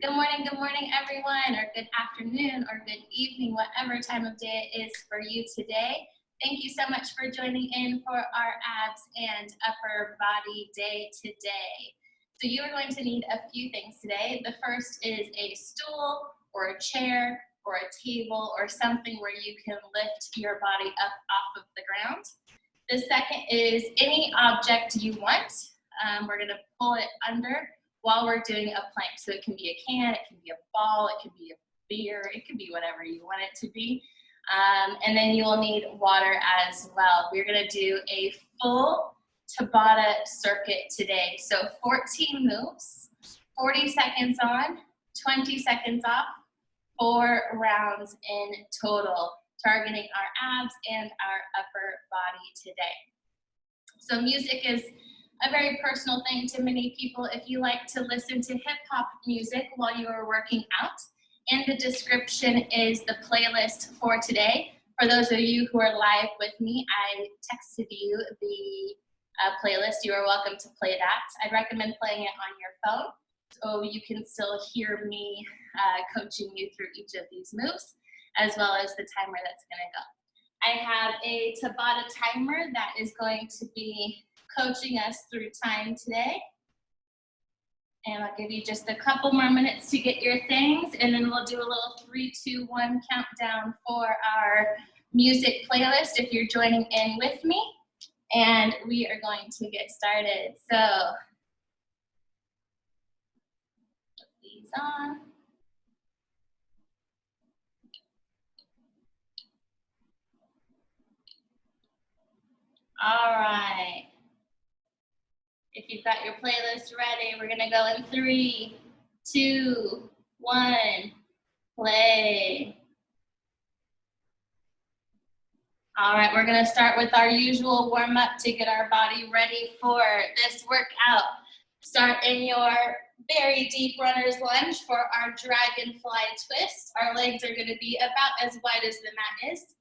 Good morning, everyone, or good afternoon, or good evening, whatever time of day it is for you today. Thank you so much for joining in for our abs and upper body day today. So you are going to need a few things today. The first is a stool or a chair or a table or something where you can lift your body up off of the ground. The second is any object you want. We're going to pull it under while we're doing a plank. So it can be a can, it can be a ball, it can be a beer, it can be whatever you want it to be. And then you'll need water as well. We're going to do a full Tabata circuit today. So 14 moves, 40 seconds on, 20 seconds off, 4 rounds in total, targeting our abs and our upper body today. So music is a very personal thing to many people. If you like to listen to hip-hop music while you are working out, in the description is the playlist for today. For those of you who are live with me, I texted you the playlist. You are welcome to play that. I'd recommend playing it on your phone so you can still hear me coaching you through each of these moves, as well as the timer that's going to go. I have a Tabata timer that is going to be coaching us through time today. And I'll give you just a couple more minutes to get your things, and then we'll do a little 3, 2, 1 countdown for our music playlist if you're joining in with me. And we are going to get started. So, put these on. All right. If you've got your playlist ready, we're gonna go in 3, 2, 1, play. All right, we're gonna start with our usual warm up to get our body ready for this workout. Start in your very deep runner's lunge for our Dragonfly Twist. Our legs are gonna be about as wide as the mat is.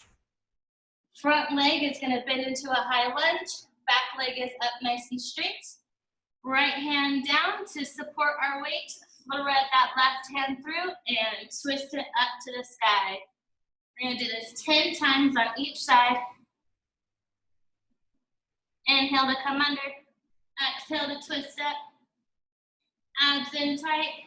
Front leg is gonna bend into a high lunge. Back leg is up nice and straight. Right hand down to support our weight. Thread that left hand through and twist it up to the sky. We're gonna do this 10 times on each side. Inhale to come under. Exhale to twist up. Abs in tight.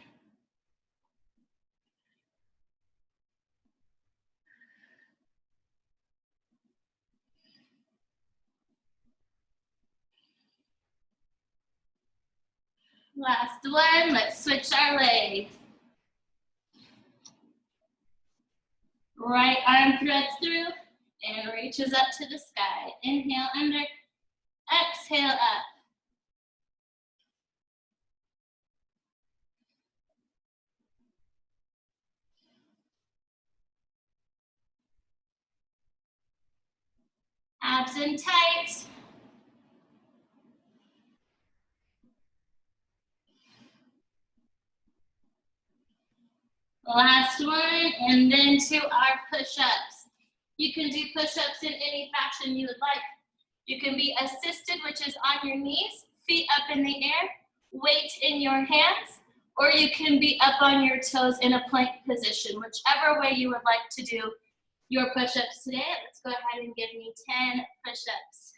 Last one, let's switch our legs. Right arm threads through and reaches up to the sky. Inhale under, exhale up. Abs in tight. Last one, and then to our push-ups. You can do push-ups in any fashion you would like. You can be assisted, which is on your knees, feet up in the air, weight in your hands, or you can be up on your toes in a plank position, whichever way you would like to do your push-ups today. Let's go ahead and give me 10 push-ups.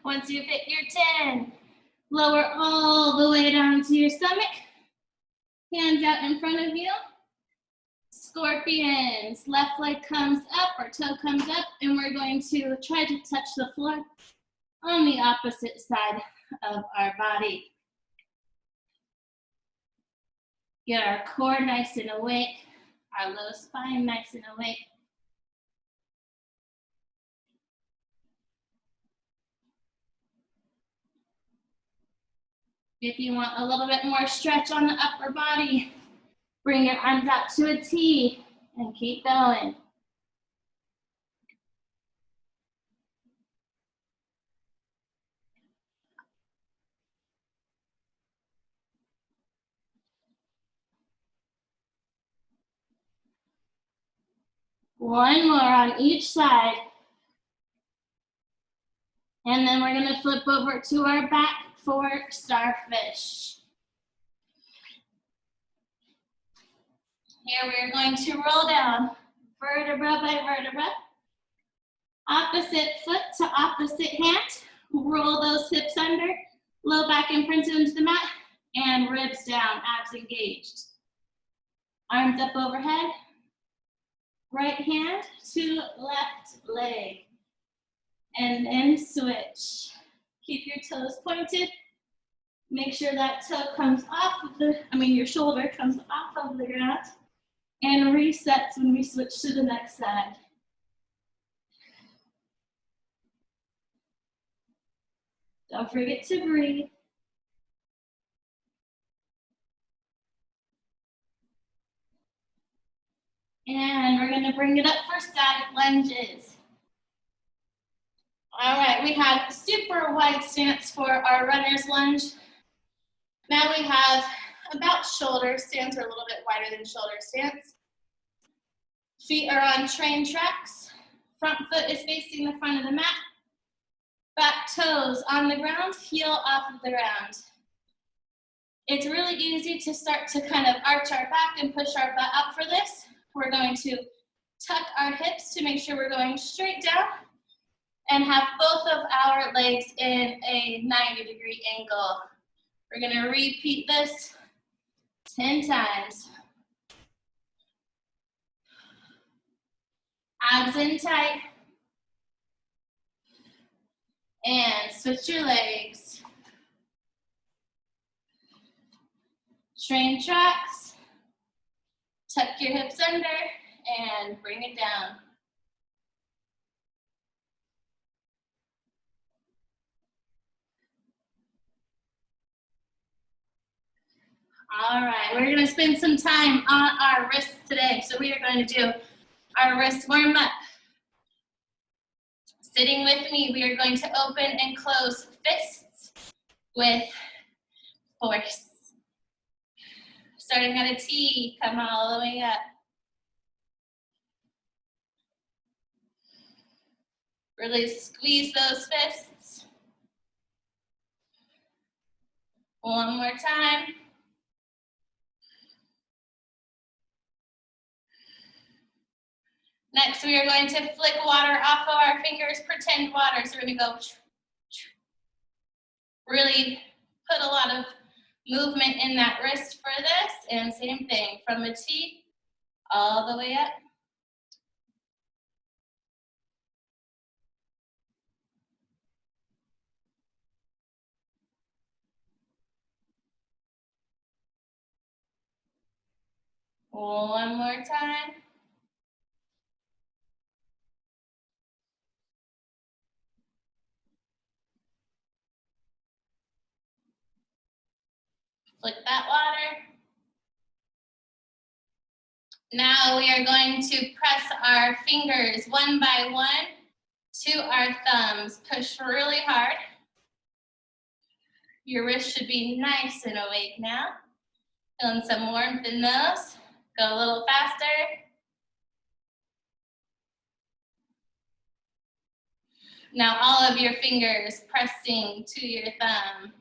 Once you've hit your 10, lower all the way down to your stomach. Hands out in front of you. Scorpions. Left leg comes up or toe comes up, and we're going to try to touch the floor on the opposite side of our body. Get our core nice and awake, our low spine nice and awake. If you want a little bit more stretch on the upper body, bring your arms out to a T and keep going. One more on each side. And then we're gonna flip over to our back for Starfish. Here we're going to roll down vertebra by vertebra. Opposite foot to opposite hand. Roll those hips under, low back imprint into the mat, and ribs down, abs engaged. Arms up overhead. Right hand to left leg. And then switch. Keep your toes pointed. Make sure that toe comes off of your shoulder comes off of the ground. And resets when we switch to the next side. Don't forget to breathe. And we're gonna bring it up for static lunges. All right, we had super wide stance for our runner's lunge. Now we have about shoulder stance, or a little bit wider than shoulder stance. Feet are on train tracks. Front foot is facing the front of the mat. Back toes on the ground, heel off of the ground. It's really easy to start to kind of arch our back and push our butt up for this. We're going to tuck our hips to make sure we're going straight down and have both of our legs in a 90-degree angle. We're gonna repeat this 10 times. Abs in tight. And switch your legs. Train tracks. Tuck your hips under and bring it down. All right, we're gonna spend some time on our wrists today. So we are going to do our wrist warm up. Sitting with me, we are going to open and close fists with force. Starting at a T, come all the way up. Really squeeze those fists. One more time. Next, we are going to flick water off of our fingers, pretend water. So we're gonna go, really put a lot of movement in that wrist for this, and same thing, from a T all the way up. One more time. Flick that water. Now we are going to press our fingers one by one to our thumbs. Push really hard. Your wrist should be nice and awake now. Feeling some warmth in those. Go a little faster. Now all of your fingers pressing to your thumb.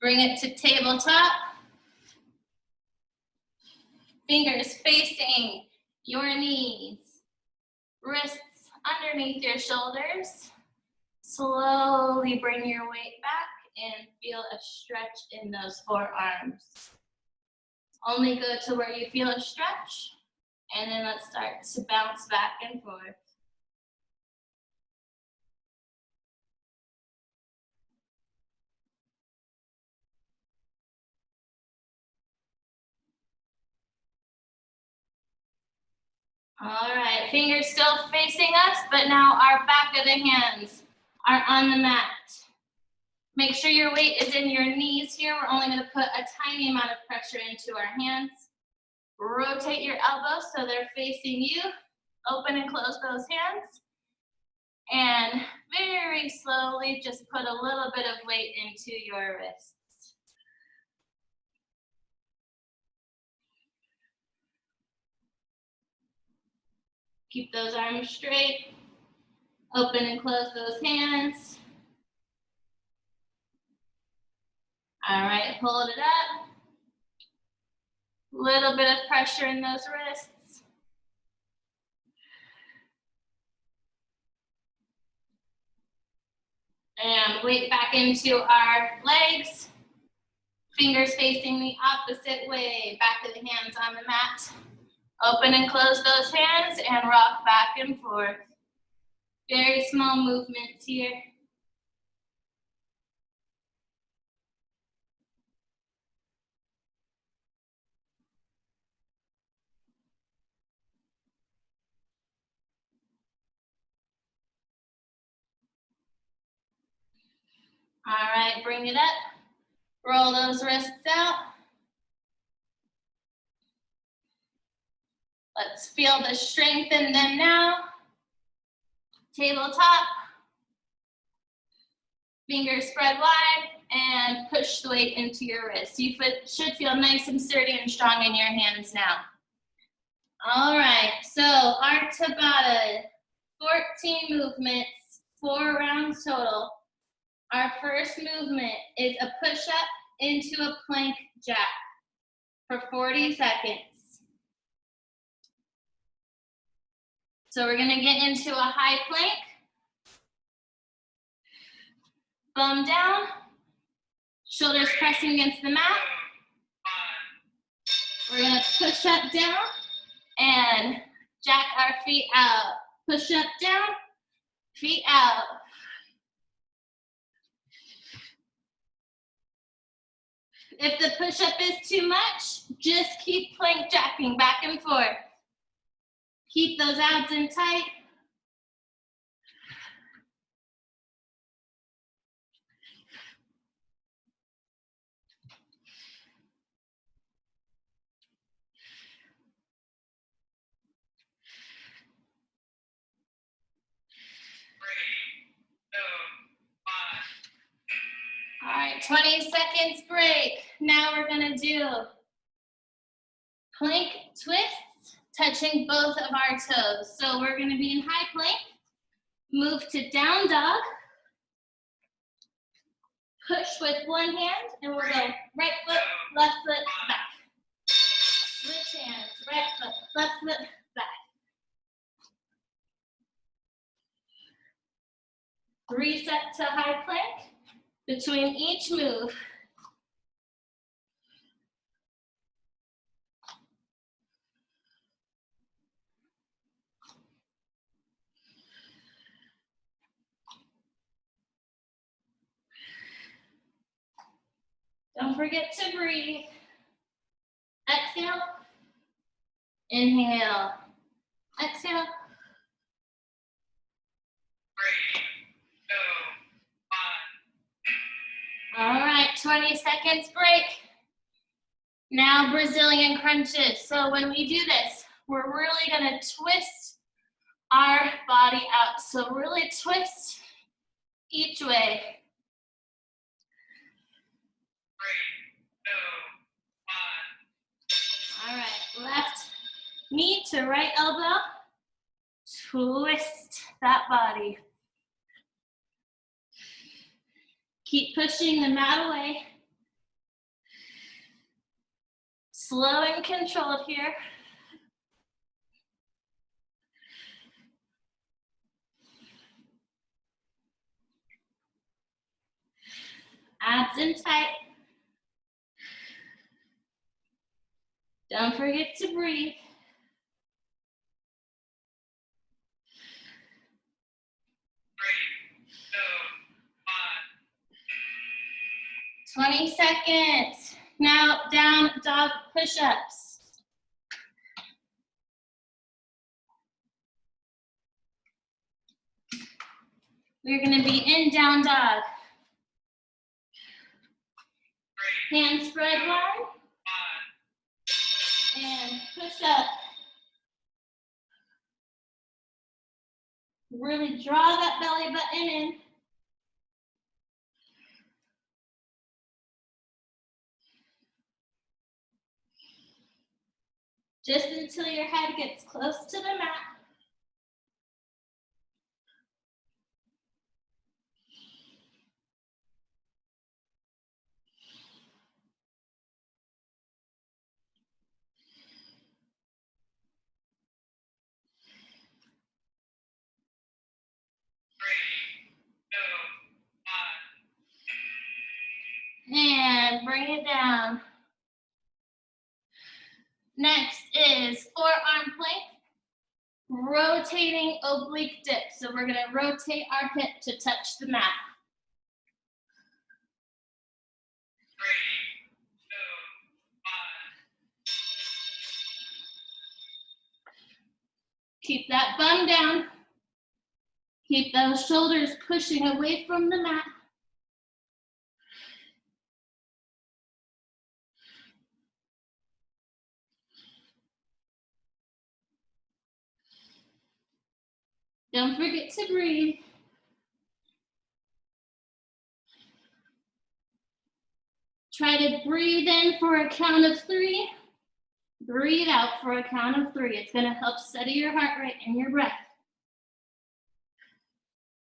Bring it to tabletop. Fingers facing your knees. Wrists underneath your shoulders. Slowly bring your weight back and feel a stretch in those forearms. Only go to where you feel a stretch, and then let's start to bounce back and forth. All right, fingers still facing us, but now our back of the hands are on the mat. Make sure your weight is in your knees here. We're only gonna put a tiny amount of pressure into our hands. Rotate your elbows so they're facing you. Open and close those hands. And very slowly, just put a little bit of weight into your wrists. Keep those arms straight. Open and close those hands. All right, hold it up. Little bit of pressure in those wrists. And weight back into our legs. Fingers facing the opposite way. Back of the hands on the mat. Open and close those hands and rock back and forth. Very small movements here. All right, bring it up. Roll those wrists out. Let's feel the strength in them now. Tabletop. Fingers spread wide and push the weight into your wrist. You should feel nice and sturdy and strong in your hands now. All right, so our Tabata, 14 movements, 4 rounds total. Our first movement is a push-up into a plank jack for 40 seconds. So we're gonna get into a high plank. Bum down, shoulders pressing against the mat. We're gonna push up down and jack our feet out. Push up down, feet out. If the push-up is too much, just keep plank jacking back and forth. Keep those abs in tight. All right, 20 seconds break. Now we're gonna do plank twists, touching both of our toes. So we're gonna be in high plank, move to down dog, push with one hand, and we'll go right foot, left foot, back. Switch hands, right foot, left foot, back. Reset to high plank. Between each move, don't forget to breathe. Exhale, inhale, exhale. 3, 2, 1. All right, 20 seconds break. Now Brazilian crunches. So when we do this, we're really gonna twist our body out. So really twist each way. 3, 2, 1. All right, left knee to right elbow. Twist that body. Keep pushing the mat away. Slow and controlled here. Abs in tight. Don't forget to breathe. 20 seconds. Now down dog push-ups. We're gonna be in down dog. Hands spread wide. And push up. Really draw that belly button in. Just until your head gets close to the mat. bring it down. Next is forearm plank, rotating oblique dip. So we're gonna rotate our hip to touch the mat. 3, 2, 1. Keep that bum down. Keep those shoulders pushing away from the mat. Don't forget to breathe. Try to breathe in for a count of 3. Breathe out for a count of 3. It's going to help steady your heart rate and your breath.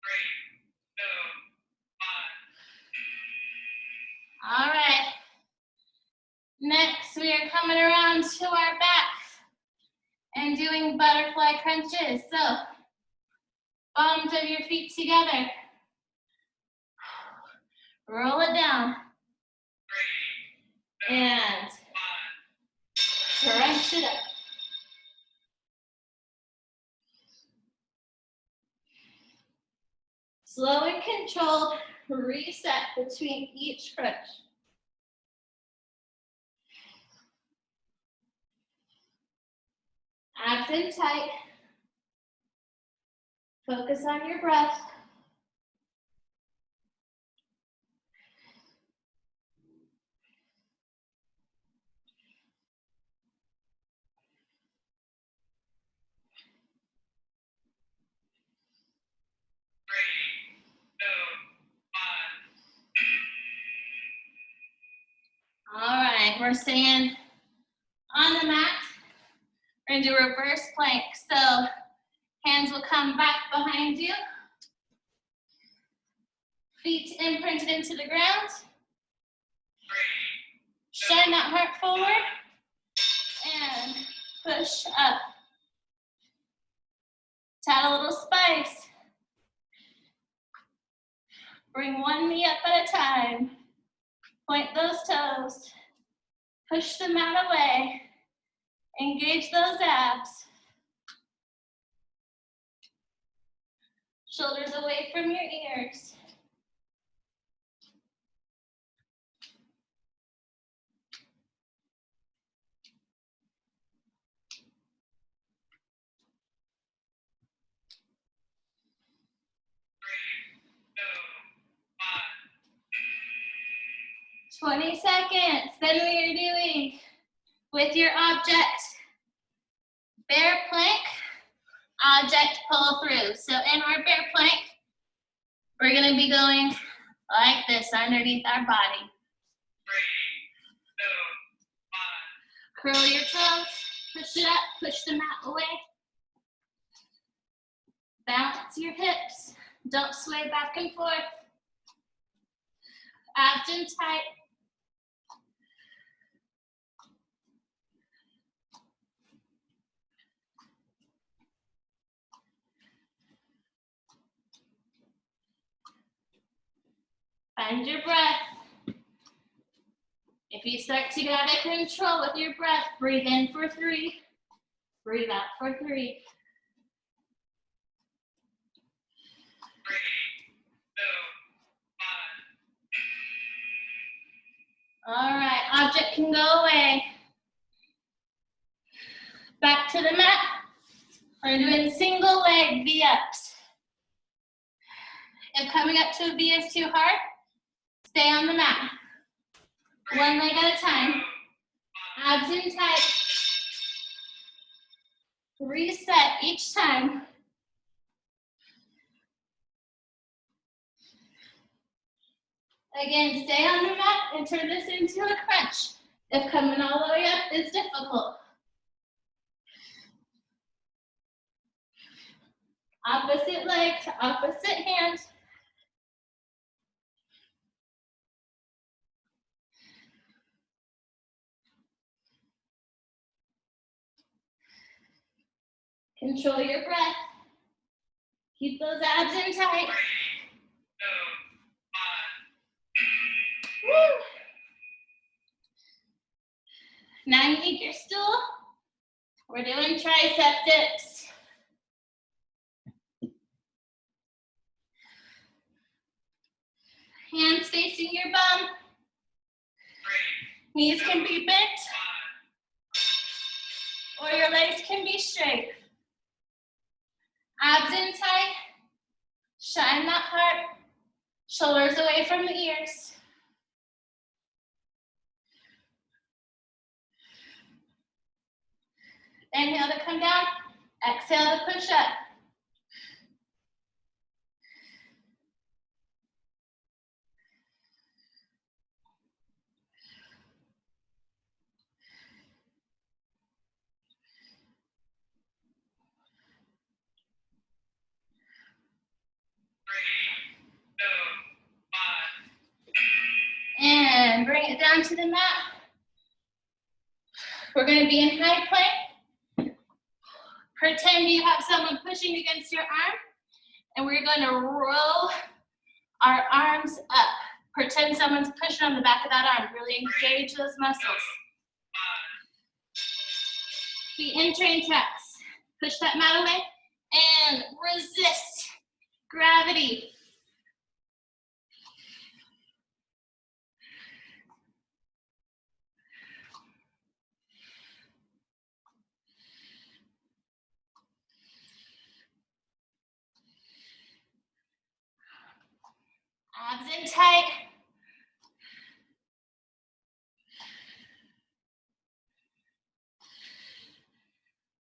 3, 2, 1. All right. Next, we are coming around to our backs and doing butterfly crunches. So, palms of your feet together. Roll it down. 3, 2, And 1. crunch it up. Slow and controlled reset between each crunch. Abs in tight. Focus on your breath. All right, we're staying on the mat. We're gonna do reverse plank. So hands will come back behind you. Feet imprinted into the ground. Shine that heart forward. And push up. To add a little spice. Bring one knee up at a time. Point those toes. Push the mat away. Engage those abs. Shoulders away from your ears. Two, 1. 20 seconds. Then we are doing with your object, bear plank, object pull through. So in our bear plank, we're gonna be going like this underneath our body. 3, 2, 1. Curl your toes, push it up, push the mat away. Balance your hips. Don't sway back and forth. Abs in tight. Find your breath. If you start to get out of control with your breath, breathe in for 3. Breathe out for 3. 3, 2, 1. All right, object can go away. Back to the mat. We're doing single leg V-ups. If coming up to a V is too hard, stay on the mat. One leg at a time. Abs in tight. Reset each time. Again, stay on the mat and turn this into a crunch if coming all the way up is difficult. Opposite leg to opposite hand. Control your breath. Keep those abs in tight. 3, 2, 1. Woo. Now you need your stool. We're doing tricep dips. Hands facing your bum. Knees can be bent, or your legs can be straight. Abs in tight. Shine that heart. Shoulders away from the ears. Inhale to come down. Exhale to push up. And bring it down to the mat. We're going to be in high plank. Pretend you have someone pushing against your arm, and we're going to roll our arms up. Pretend someone's pushing on the back of that arm. Really engage those muscles. Feet in train tracks. Push that mat away and resist gravity. Abs in tight.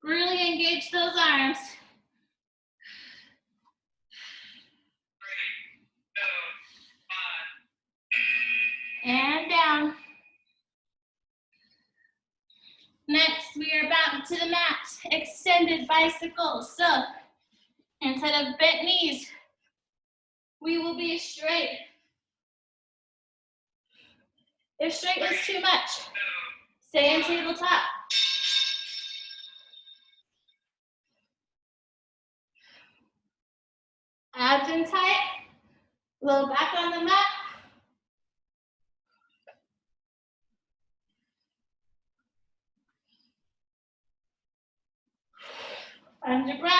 Really engage those arms. And down. Next, we are back to the mat. Extended bicycles. So, instead of bent knees, we will be straight. If straight is too much, stay in tabletop. Abs in tight. Low back on the mat. Find your breath.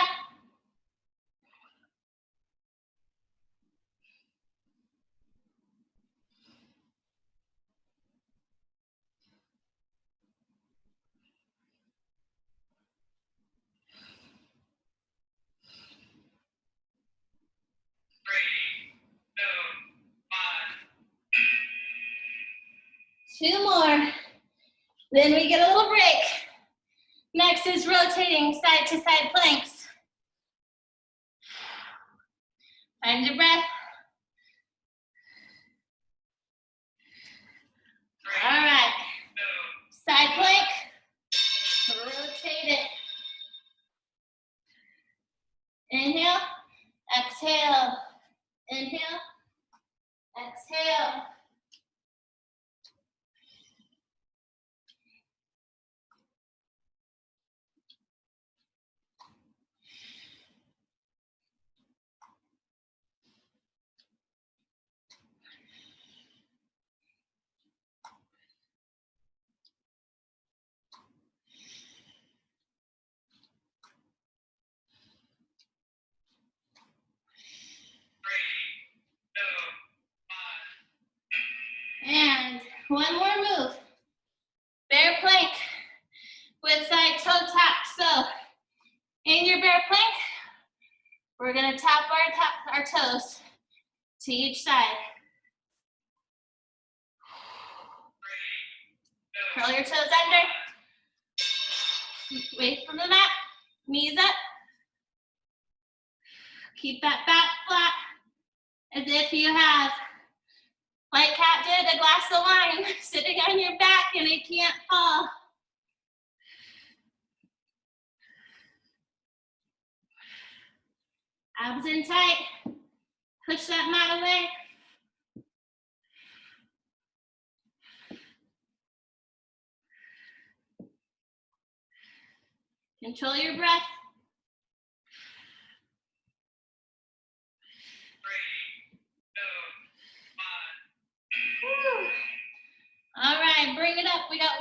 Two more. Then we get a little break. Next is rotating side to side planks. Find your breath. All right. Side plank. Rotate it. Inhale. Exhale. Inhale. Exhale. And one more move. Bear plank with side toe tap. So in your bear plank, we're gonna tap our toes to each side. Curl your toes under. Wait from the mat. Knees up. Keep that back flat as if you have, like Cat did, a glass of wine sitting on your back and it can't fall. Abs in tight. Push that mat away. Control your breath. All right, bring it up. We got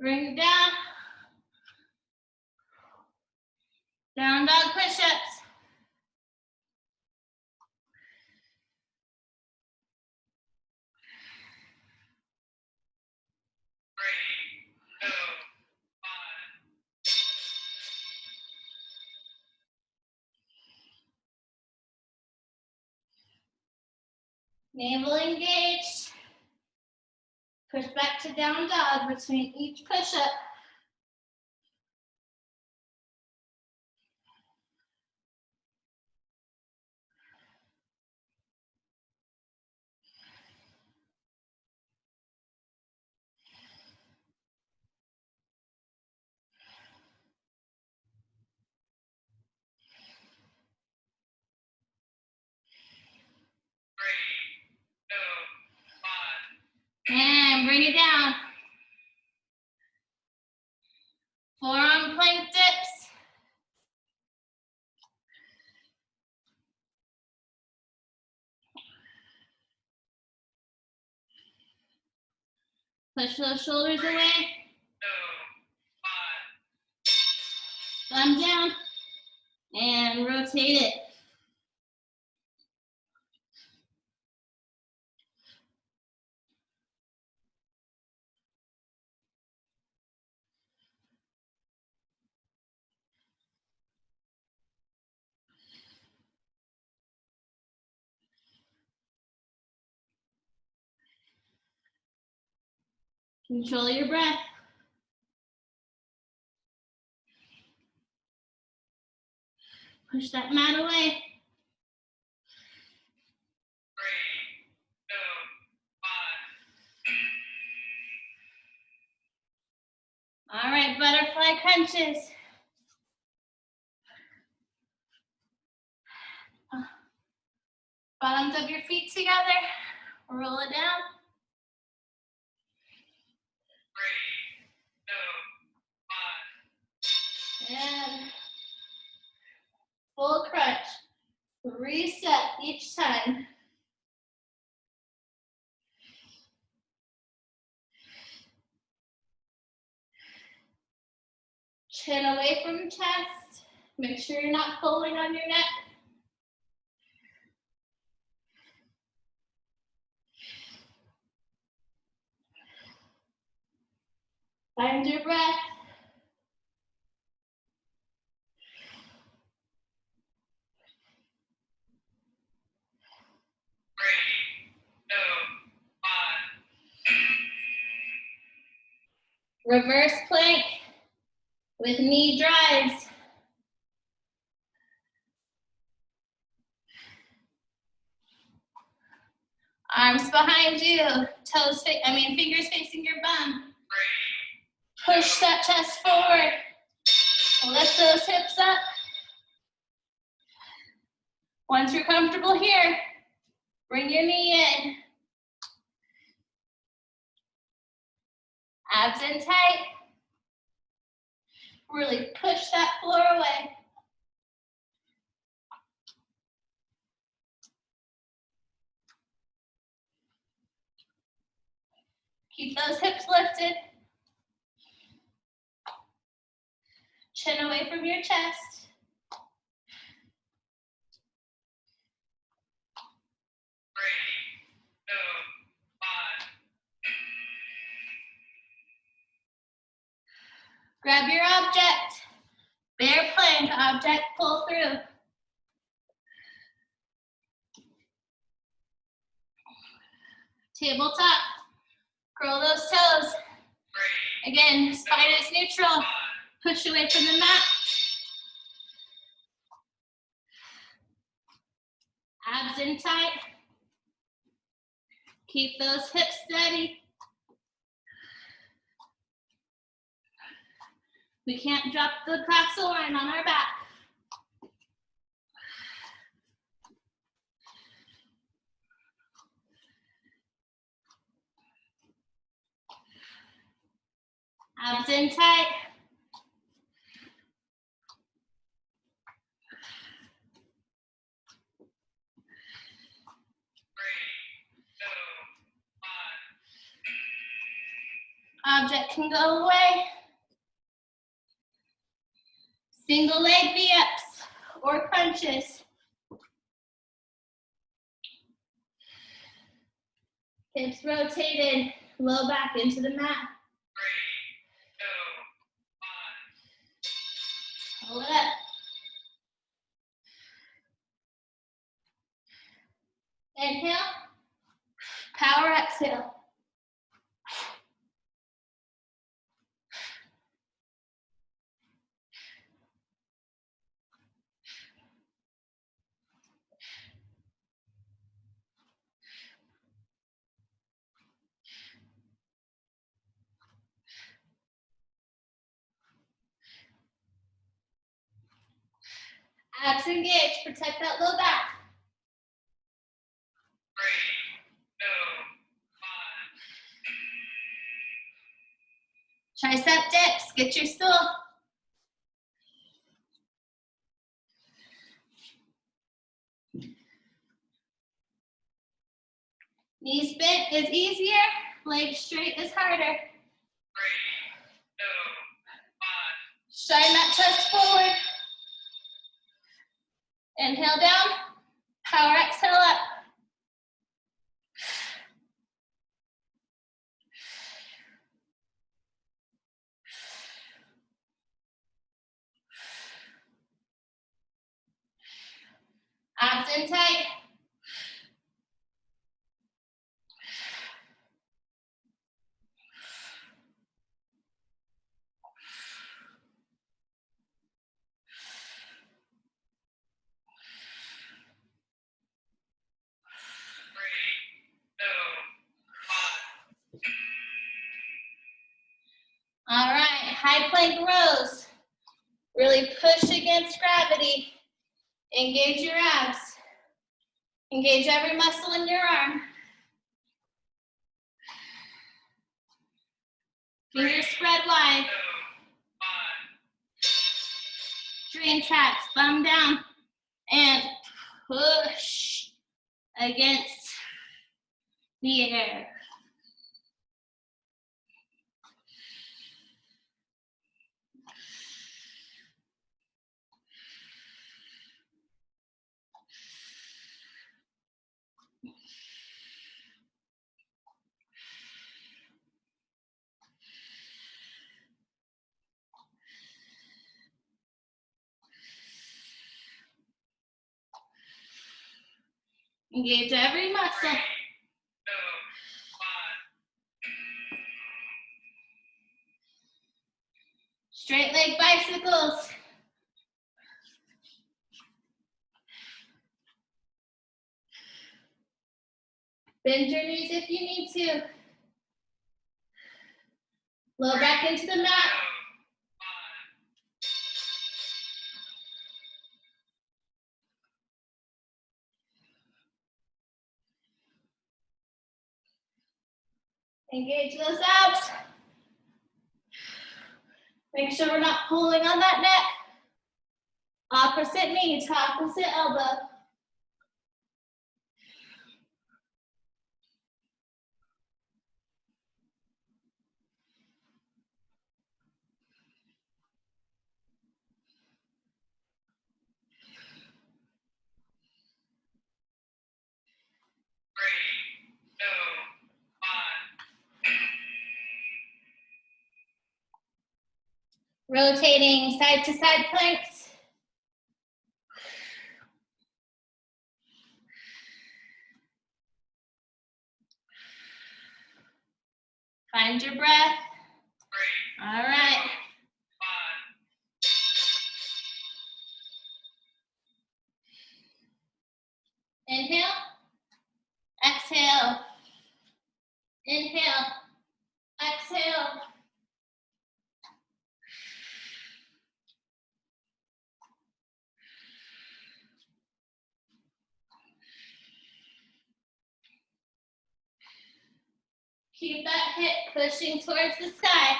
Bring it down. Down dog push-ups. Navel engaged. Push back to down dog between each push-up. And bring it down. Forearm plank dips. Push those shoulders away. Thumb down. And rotate it. Control your breath. Push that mat away. 3, 2, 1. All right, butterfly crunches. Bottoms of your feet together. Roll it down. 3, 2, 1. And full crunch. Reset each time. Chin away from chest. Make sure you're not pulling on your neck. Find your breath. Reverse plank with knee drives. Arms behind you, fingers facing your bum. Push that chest forward. Lift those hips up. Once you're comfortable here, bring your knee in. Abs in tight. Really push that floor away. Keep those hips lifted. Chin away from your chest. Grab your object. Bear plank, object pull through. Tabletop. Curl those toes. Again, spine is neutral. Push away from the mat. Abs in tight. Keep those hips steady. We can't drop the coxal line on our back. Abs in tight. Object can go away. Single leg V-ups or crunches. Hips rotated, low back into the mat. 3, 2, 1. Hold it up. Inhale, power exhale. Abs engaged, protect that low back. 3, 2, 1. Tricep dips, get your stool. Knees bent is easier, legs straight is harder. 3, 2, 1. Shine that chest forward. Inhale down, power exhale up. Abs in tight. All right, high plank rows. Really push against gravity. Engage your abs. Engage every muscle in your arm. Fingers spread wide. 2, 1. Dream traps, bum down, and push against the air. Engage every muscle. 3, 2, 1. Straight leg bicycles. Bend your knees if you need to. Low back into the mat. 2, 1. Engage those abs. Make sure we're not pulling on that neck. Opposite knee to opposite elbow. Rotating side to side planks. Find your breath. 3, all right. 2, 1. Inhale. Exhale. Inhale. Exhale. Keep that hip pushing towards the sky.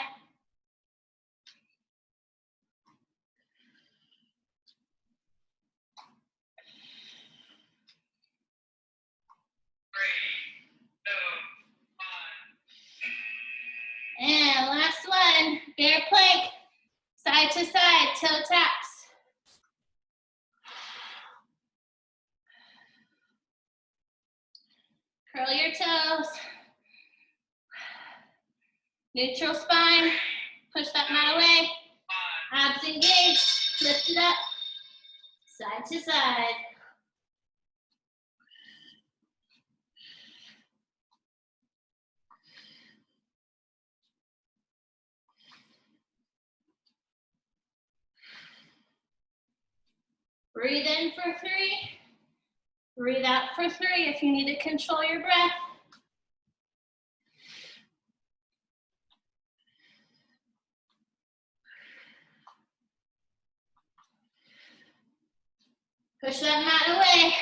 3, 2, 1. And to side, toe taps. Curl your toes. Neutral spine. Push that mat away. Abs engaged. Lift it up. Side to side. Breathe in for 3. Breathe out for 3 if you need to control your breath. Push that mat away.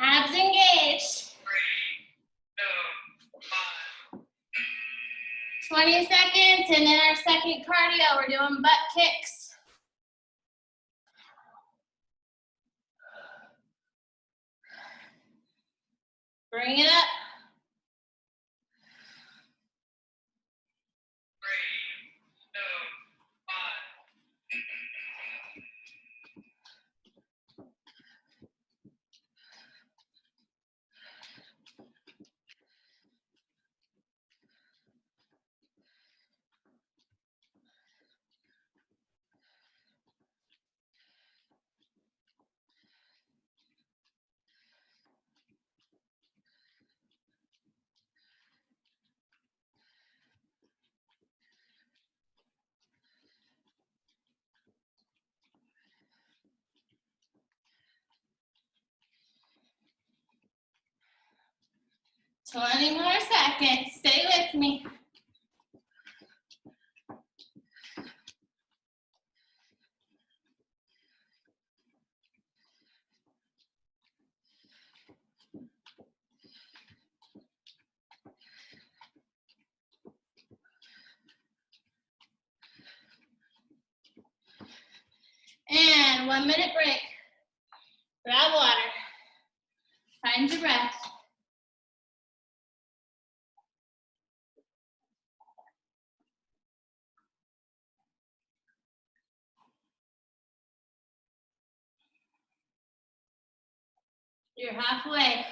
Abs engaged. 20 seconds, and in our second cardio, we're doing butt kicks. Bring it up. 20 more seconds. Stay with me. And 1 minute break. Grab water. Find your breath. You're halfway.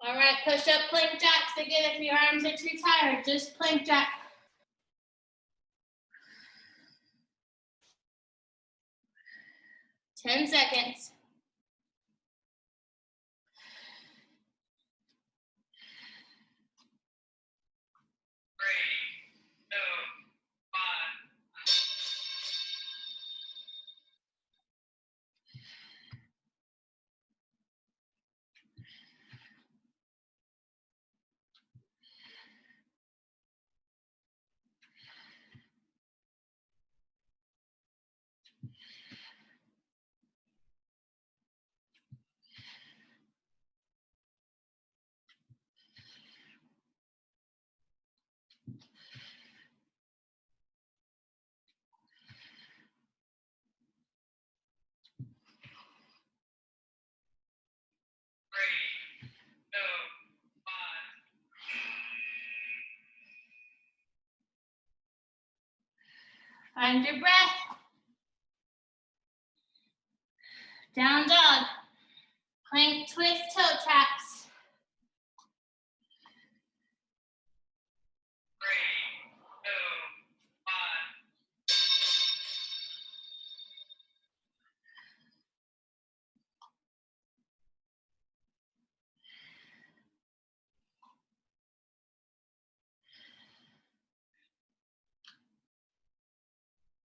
All right, push up plank jacks. Again, if your arms are too tired, just plank jack. Ten seconds. 3, 2, 1. Find your breath. Down dog. Plank twist toe taps. 3, 2, 1.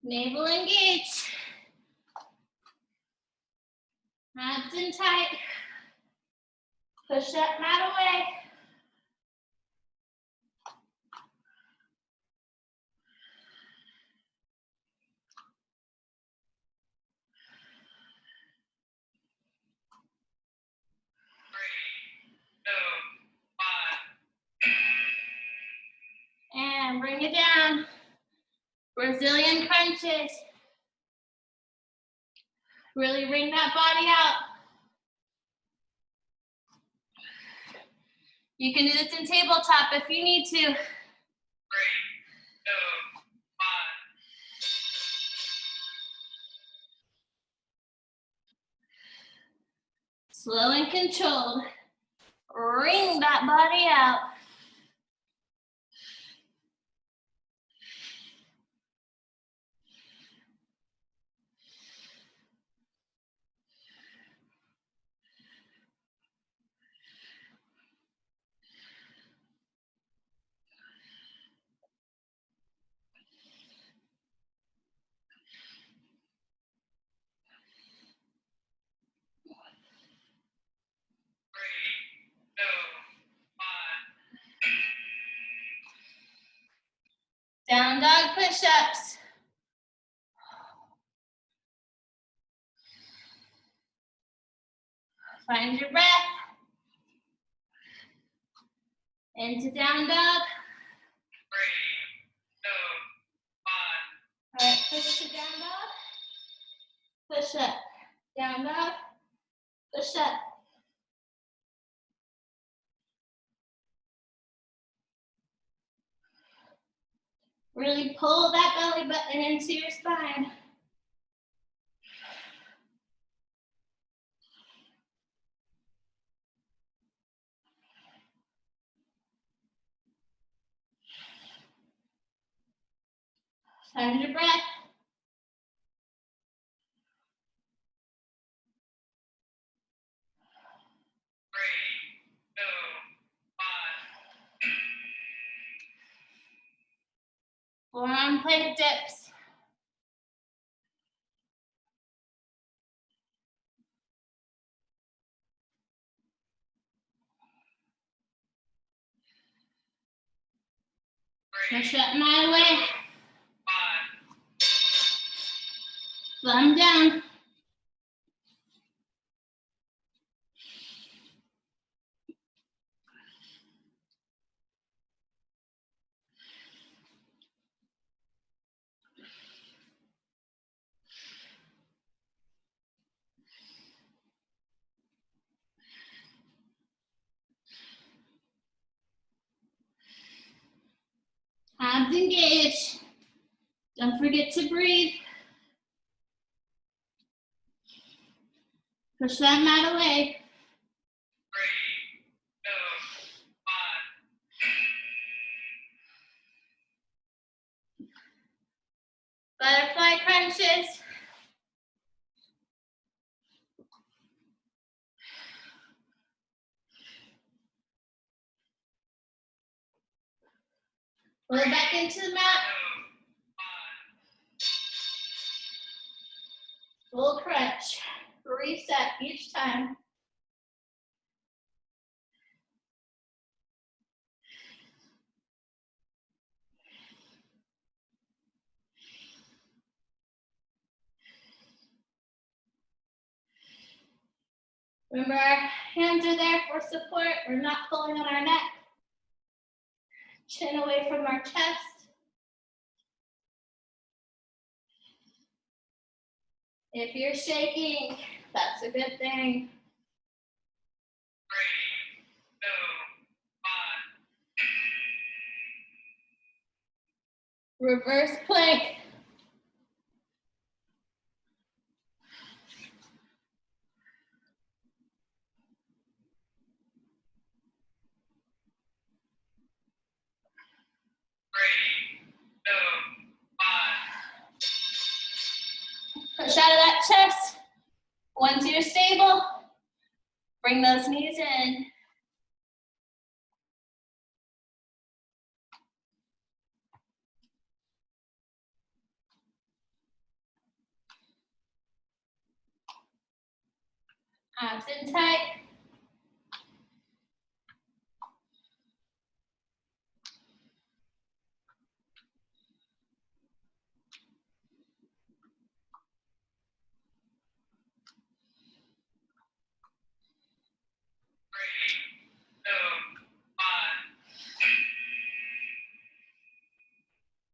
Navel engaged. Abs in tight. Push that mat away. And bring it down. Brazilian crunches. Really wring that body out. You can do this in tabletop if you need to. 3, 2, 1. Slow and controlled. Wring that body out. Down dog push-ups. Find your breath. Into down dog. 3, 2, 1. All right, push to down dog. Push up. Down dog. Push up. Really pull that belly button into your spine. Find your breath. Forearm plank dips. Push up my way. Thumb down. Abs engage. Don't forget to breathe. Push that mat away. 3, 2, 1. Butterfly crunches. Roll back into the mat. Full crunch. Reset each time. Remember, our hands are there for support. We're not pulling on our neck. Chin away from our chest. If you're shaking, that's a good thing. 3, 2, 1. Reverse plank. Push out of that chest. Once you're stable, bring those knees in. Abs in tight.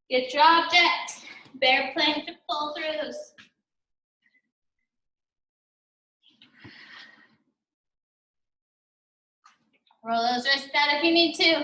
Get your object. Bear plank to pull throughs. Roll those wrists out if you need to. 3, 2, 1.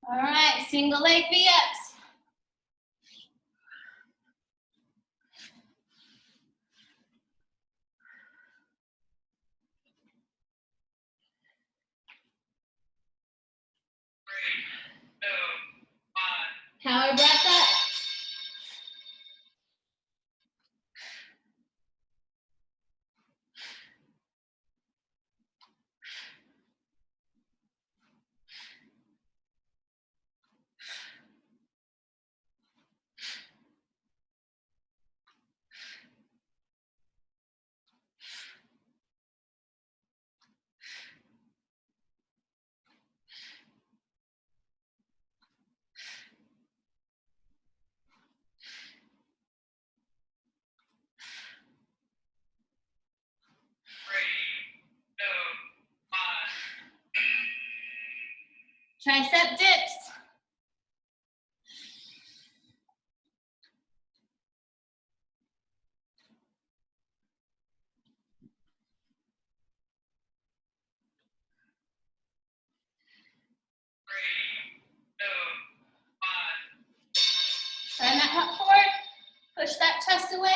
All right, single leg V-ups. Power breath up. Tricep dips. Turn that hip forward. Push that chest away.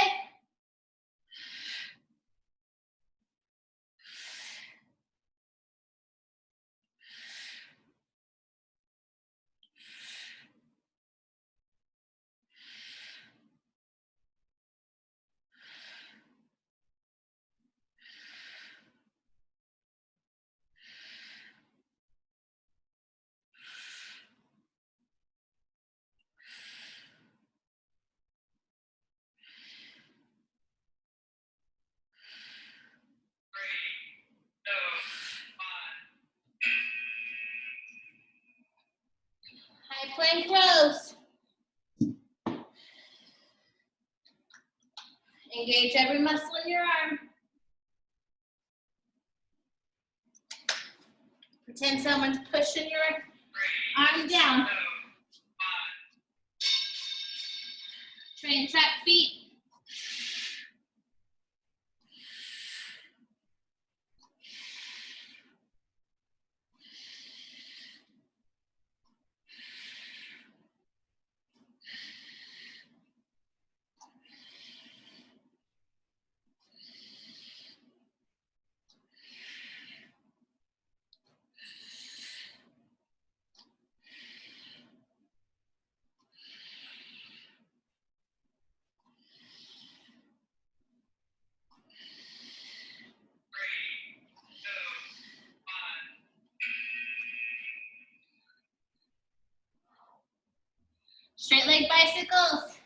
High plank rows. Engage every muscle in your arm. Pretend someone's pushing your arm down. Train track feet. Straight leg bicycles.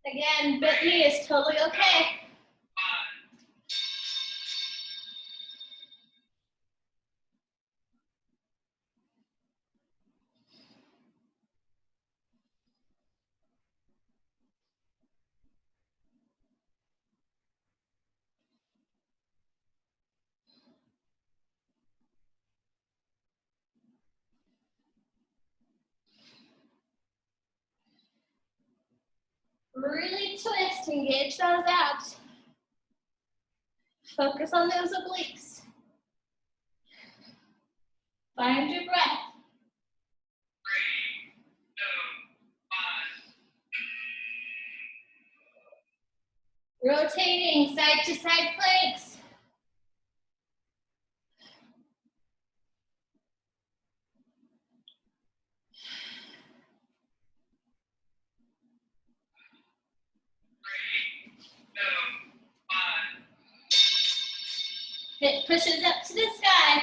Again, bent knee is totally okay. Really twist, engage those abs. Focus on those obliques. Find your breath. Rotating side to side planks. Hip pushes up to the sky.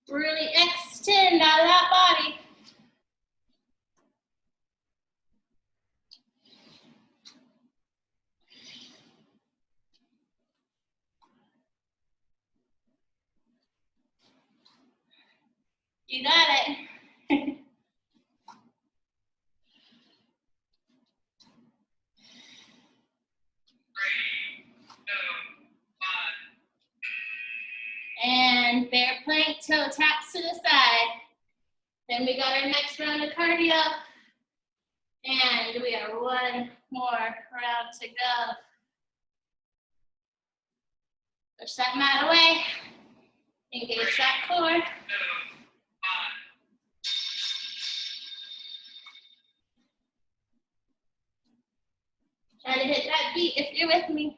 Really extend out of that body. You got it. And bear plank, toe taps to the side. Then we got our next round of cardio. And we got one more round to go. Push that mat away. Engage that core. Try to hit that beat if you're with me.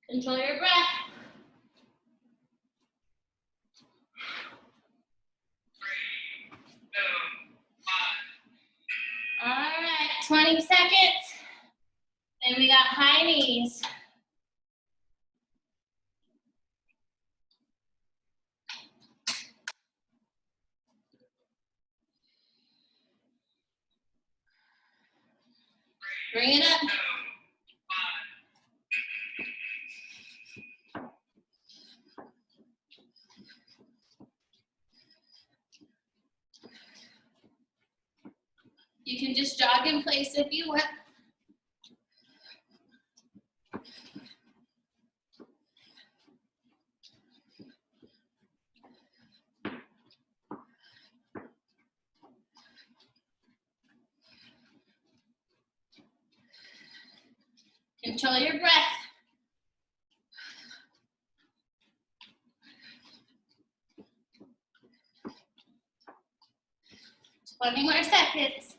Control your breath. All right, 20 seconds. Then we got high knees. Bring it up. You can just jog in place if you want. Control your breath. Twenty more seconds.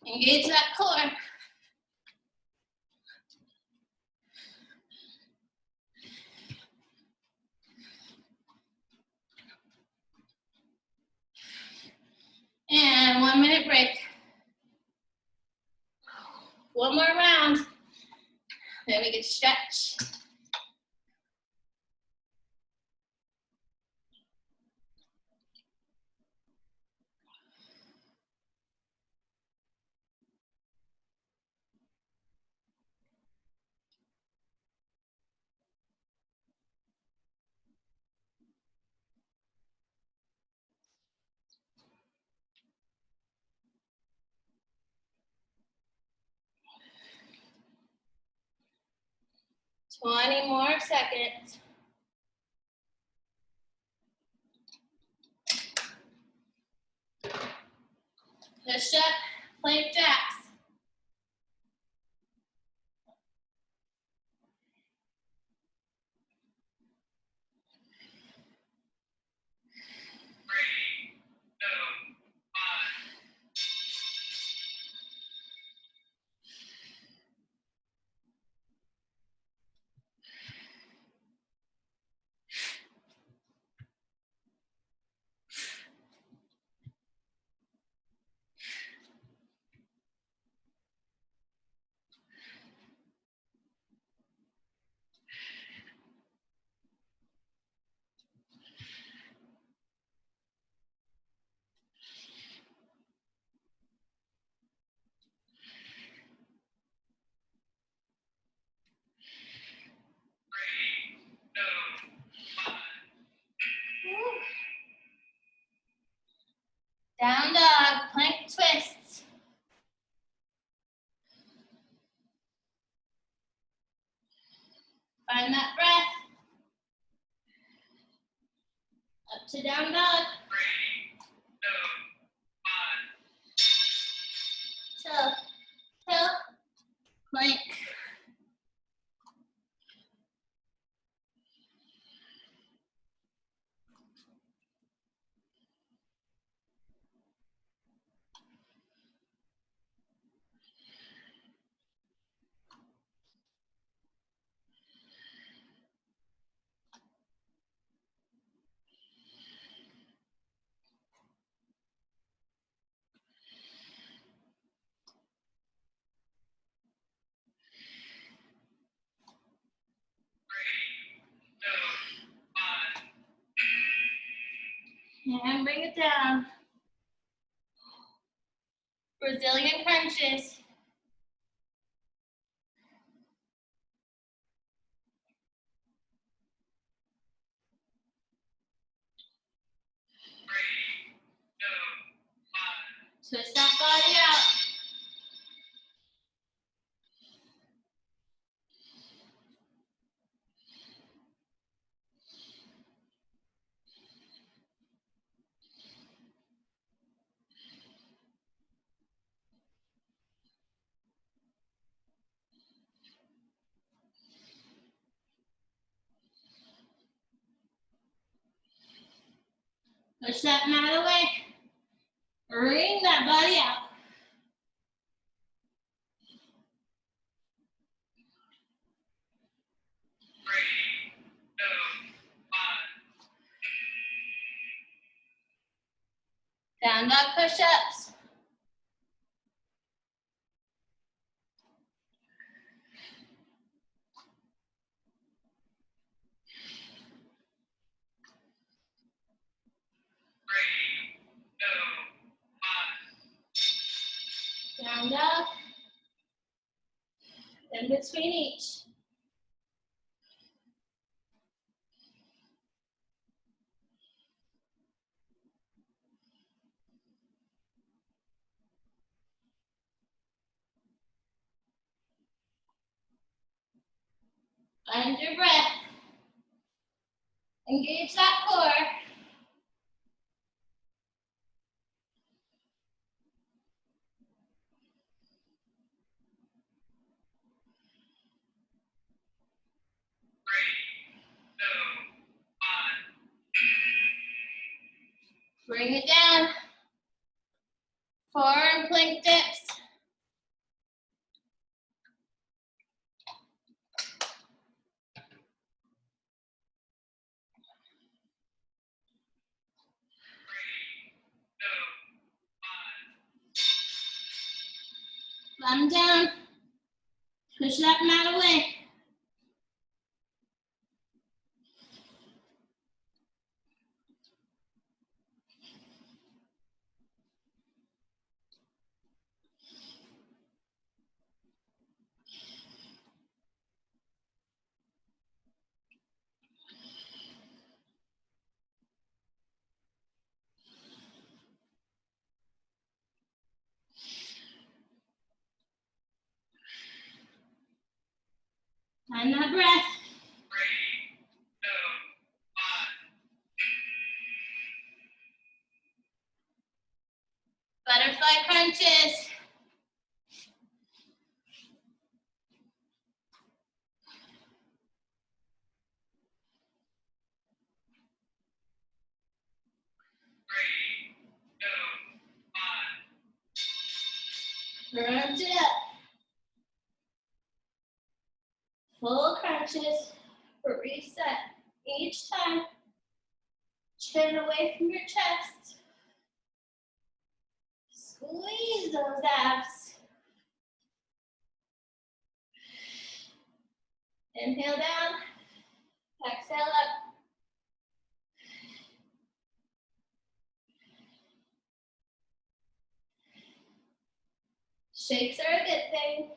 Engage that core. And 1 minute break. One more round. Then we can stretch. Twenty more seconds. Push up, plank jacks. Down dog, plank twists. Find that breath. Up to down dog. 3, 2, 1. Tilt, plank. And bring it down. Brazilian crunches. Twist that body out. Push that mat away. Bring that body out. Down dog push-ups. Down dog. In between each. Find your breath. Engage that core. Bring it down. Forearm plank dips. Thumb down. Push that mat away. Find that breath. Butterfly crunches. Crunch it up. Full crunches for reset. Each time, chin away from your chest. Squeeze those abs. Inhale down, exhale up. Shakes are a good thing.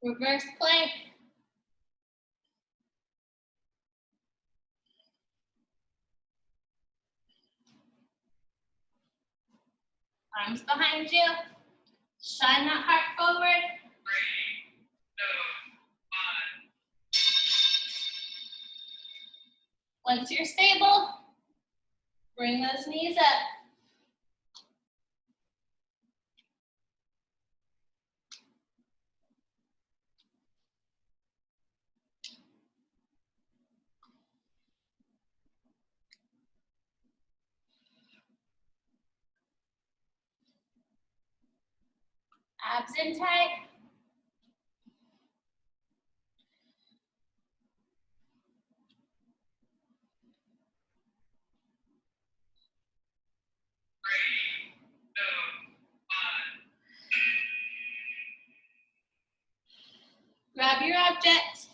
Reverse plank. Arms behind you. Shine that heart forward. 3, 2, 1. Once you're stable, bring those knees up. Abs in tight. Grab your object.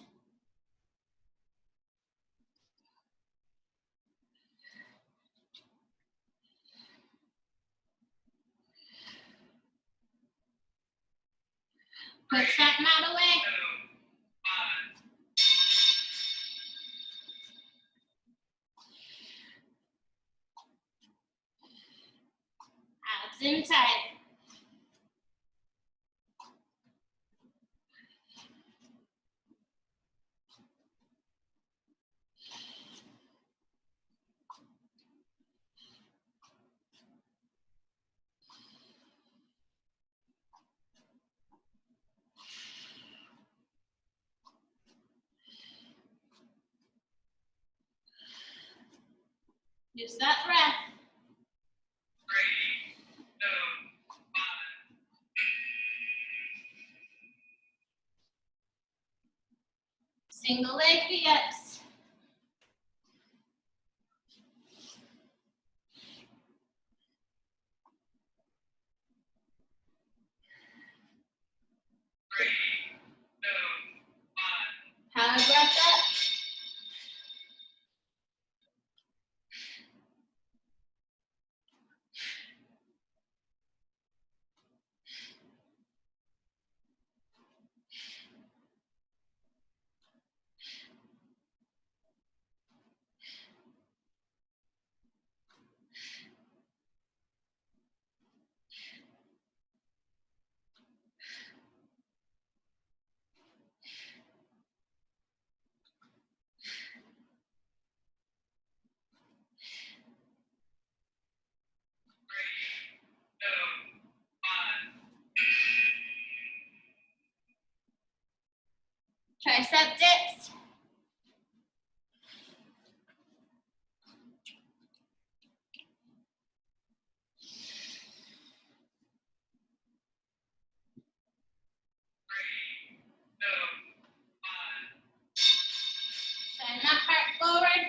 Push that mat away. Abs in tight. Use that breath. 3, 2, 1. Single leg V-ups. Power breath up. Tricep dips. Shine that heart forward.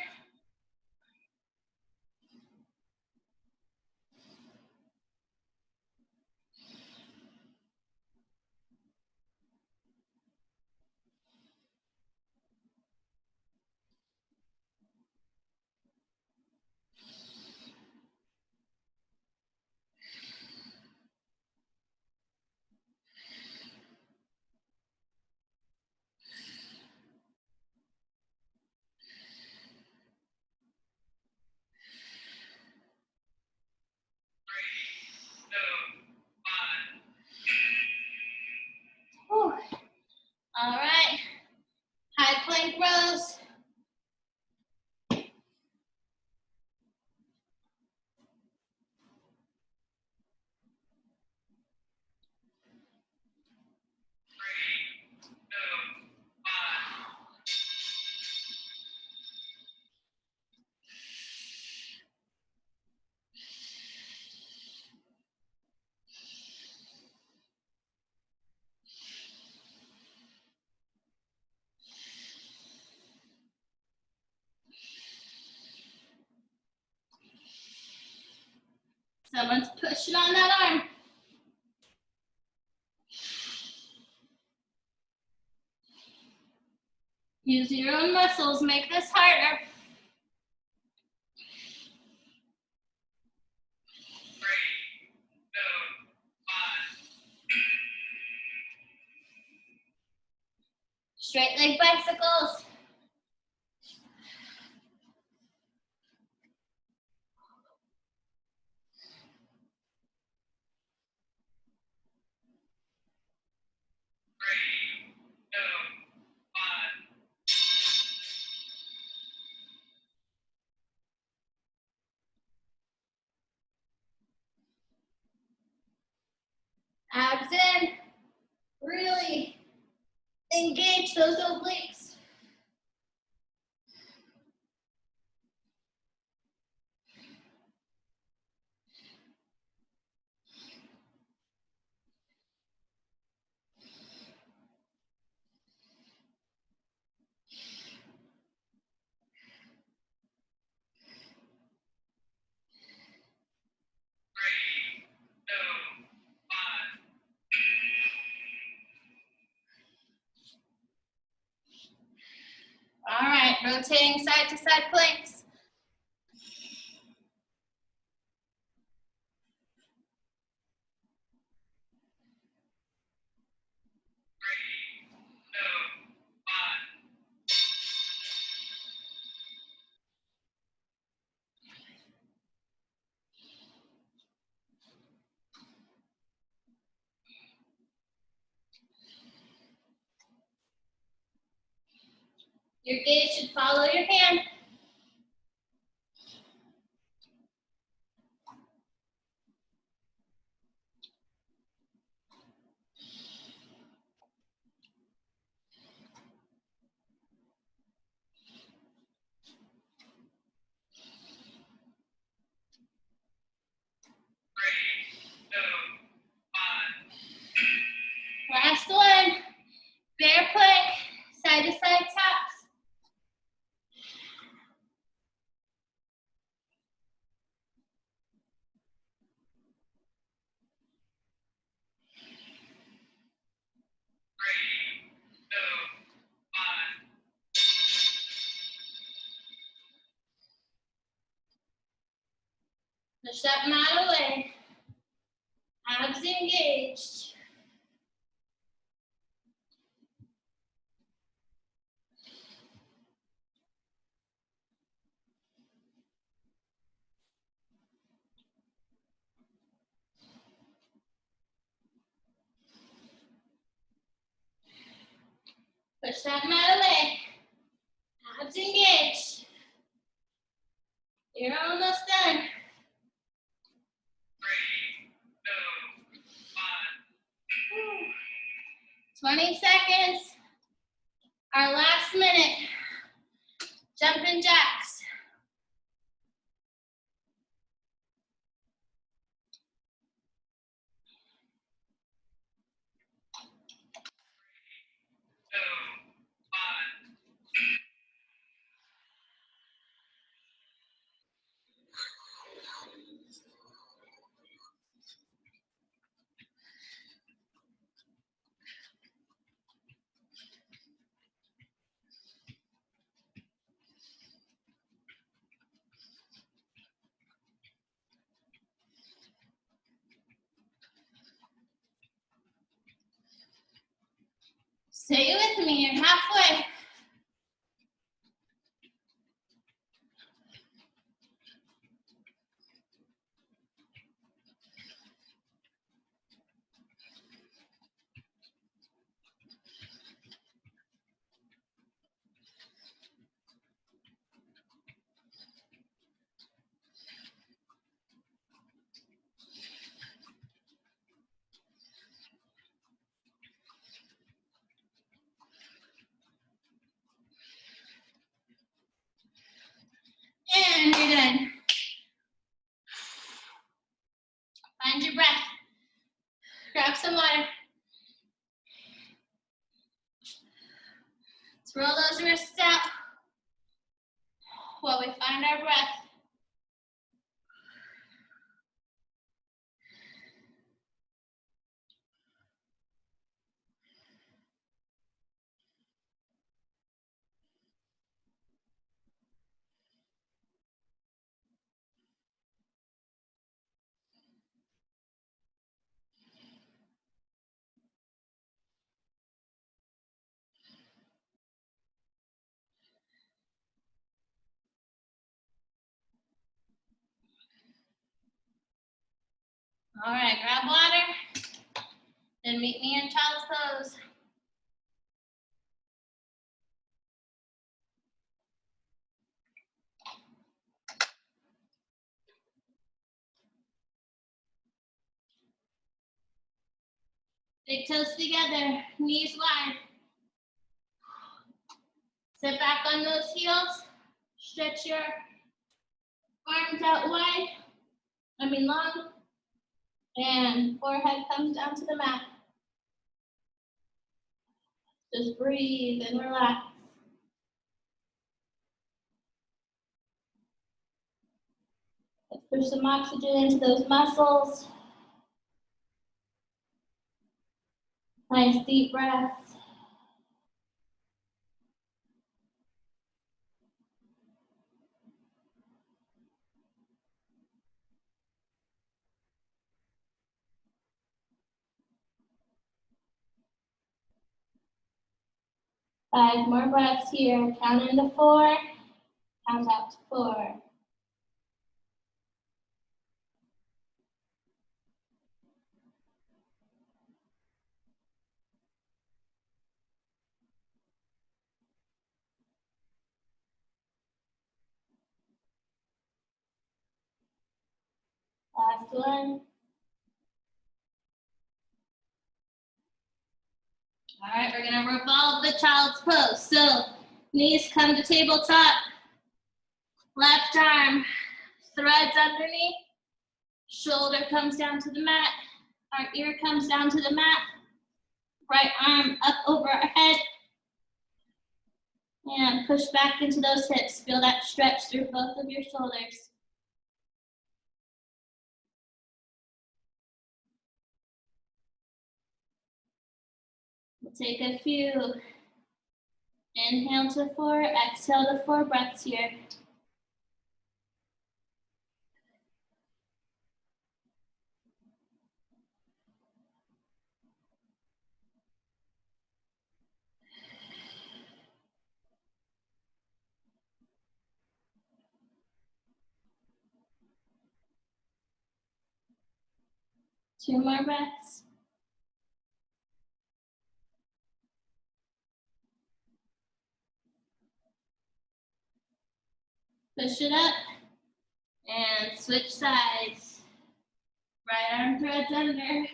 Whew. All right. High plank rows. Someone's pushing on that arm. Use your own muscles, make this harder. 3, 2, 1. Straight leg bicycles. Three, two, one. Abs in. Really engage those obliques. Three, two, one. All right, rotating side to side planks. Three, two, one. Your gaze should follow your hand. Three, two, one. Last one. Bear plank, side to side taps. Three, two, one. Push that mat away. Abs engaged. Push that mat away. Abs engaged. You're almost done. Three, two, one. 20 seconds. Our last minute. Jumping jacks. Two, one. Stay with me, you're halfway. And you're done. Find your breath. Grab some water. Let's roll those wrists out while we find our breath. All right, grab water. Then meet me in child's pose. Big toes together, knees wide. Sit back on those heels. Stretch your arms out wide, long. And forehead comes down to the mat. Just breathe and relax. Let's push some oxygen into those muscles. Nice deep breaths. Five more breaths here. Count into 4, count out to 4. Last one. All right, we're gonna revolve the child's pose. So knees come to tabletop, left arm threads underneath, shoulder comes down to the mat, our ear comes down to the mat, right arm up over our head, and push back into those hips. Feel that stretch through both of your shoulders. We'll take a few. Inhale to 4, exhale to 4 breaths here. Two more breaths. Push it up and switch sides. Right arm threads under,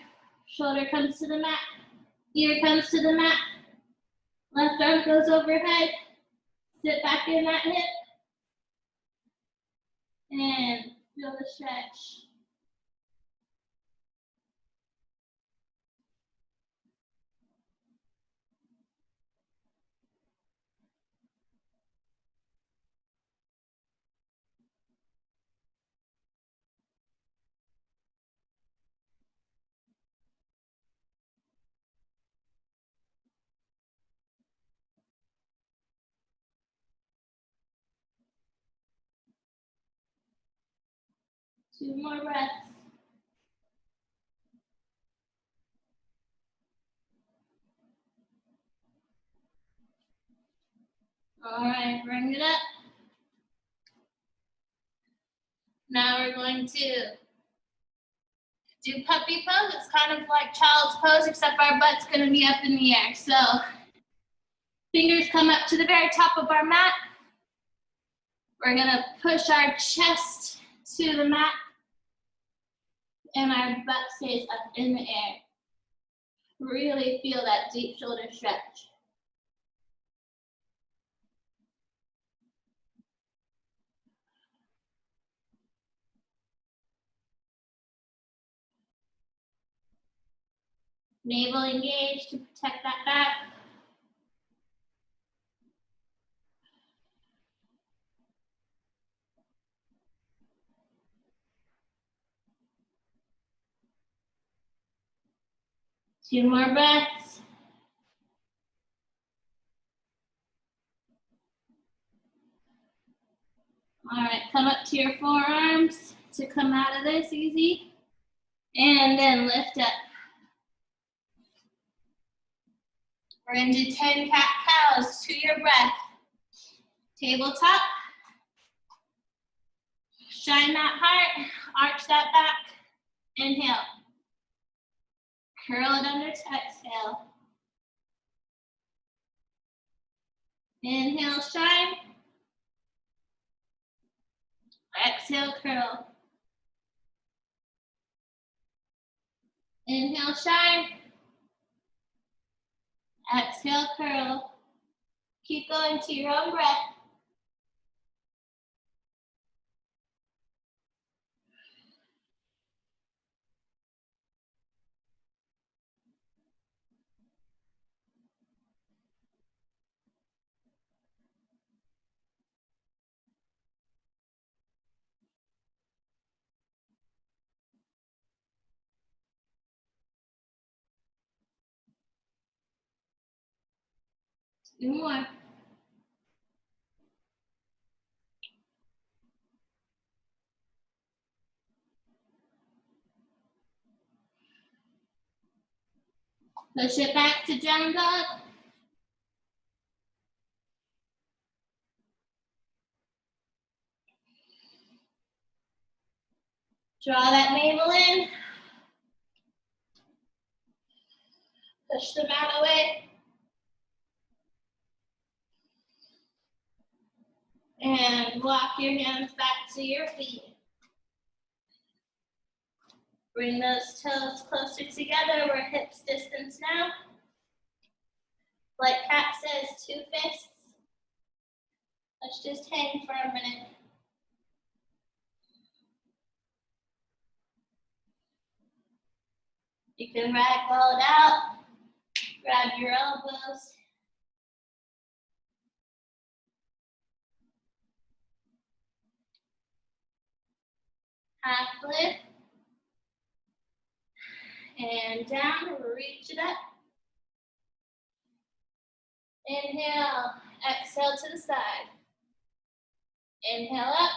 shoulder comes to the mat, ear comes to the mat, left arm goes overhead, sit back in that hip, and feel the stretch. Two more breaths. All right, bring it up. Now we're going to do puppy pose. It's kind of like child's pose, except our butt's gonna be up in the air. So fingers come up to the very top of our mat. We're gonna push our chest to the mat and our butt stays up in the air. Really feel that deep shoulder stretch. Navel engaged to protect that back. Two more breaths. All right, come up to your forearms to come out of this easy. And then lift up. We're gonna do 10 cat-cows to your breath. Tabletop. Shine that heart, arch that back. Inhale. Curl it under to exhale. Inhale, shine. Exhale, curl. Inhale, shine. Exhale, curl. Keep going to your own breath. Two more. Push it back to down dog. Draw that navel in. Push the mat away. And walk your hands back to your feet. Bring those toes closer together. We're hips distance now. Like Kat says, 2 fists. Let's just hang for a minute. You can ragdoll it out. Grab your elbows. Half lift. And down, reach it up. Inhale, exhale to the side. Inhale up,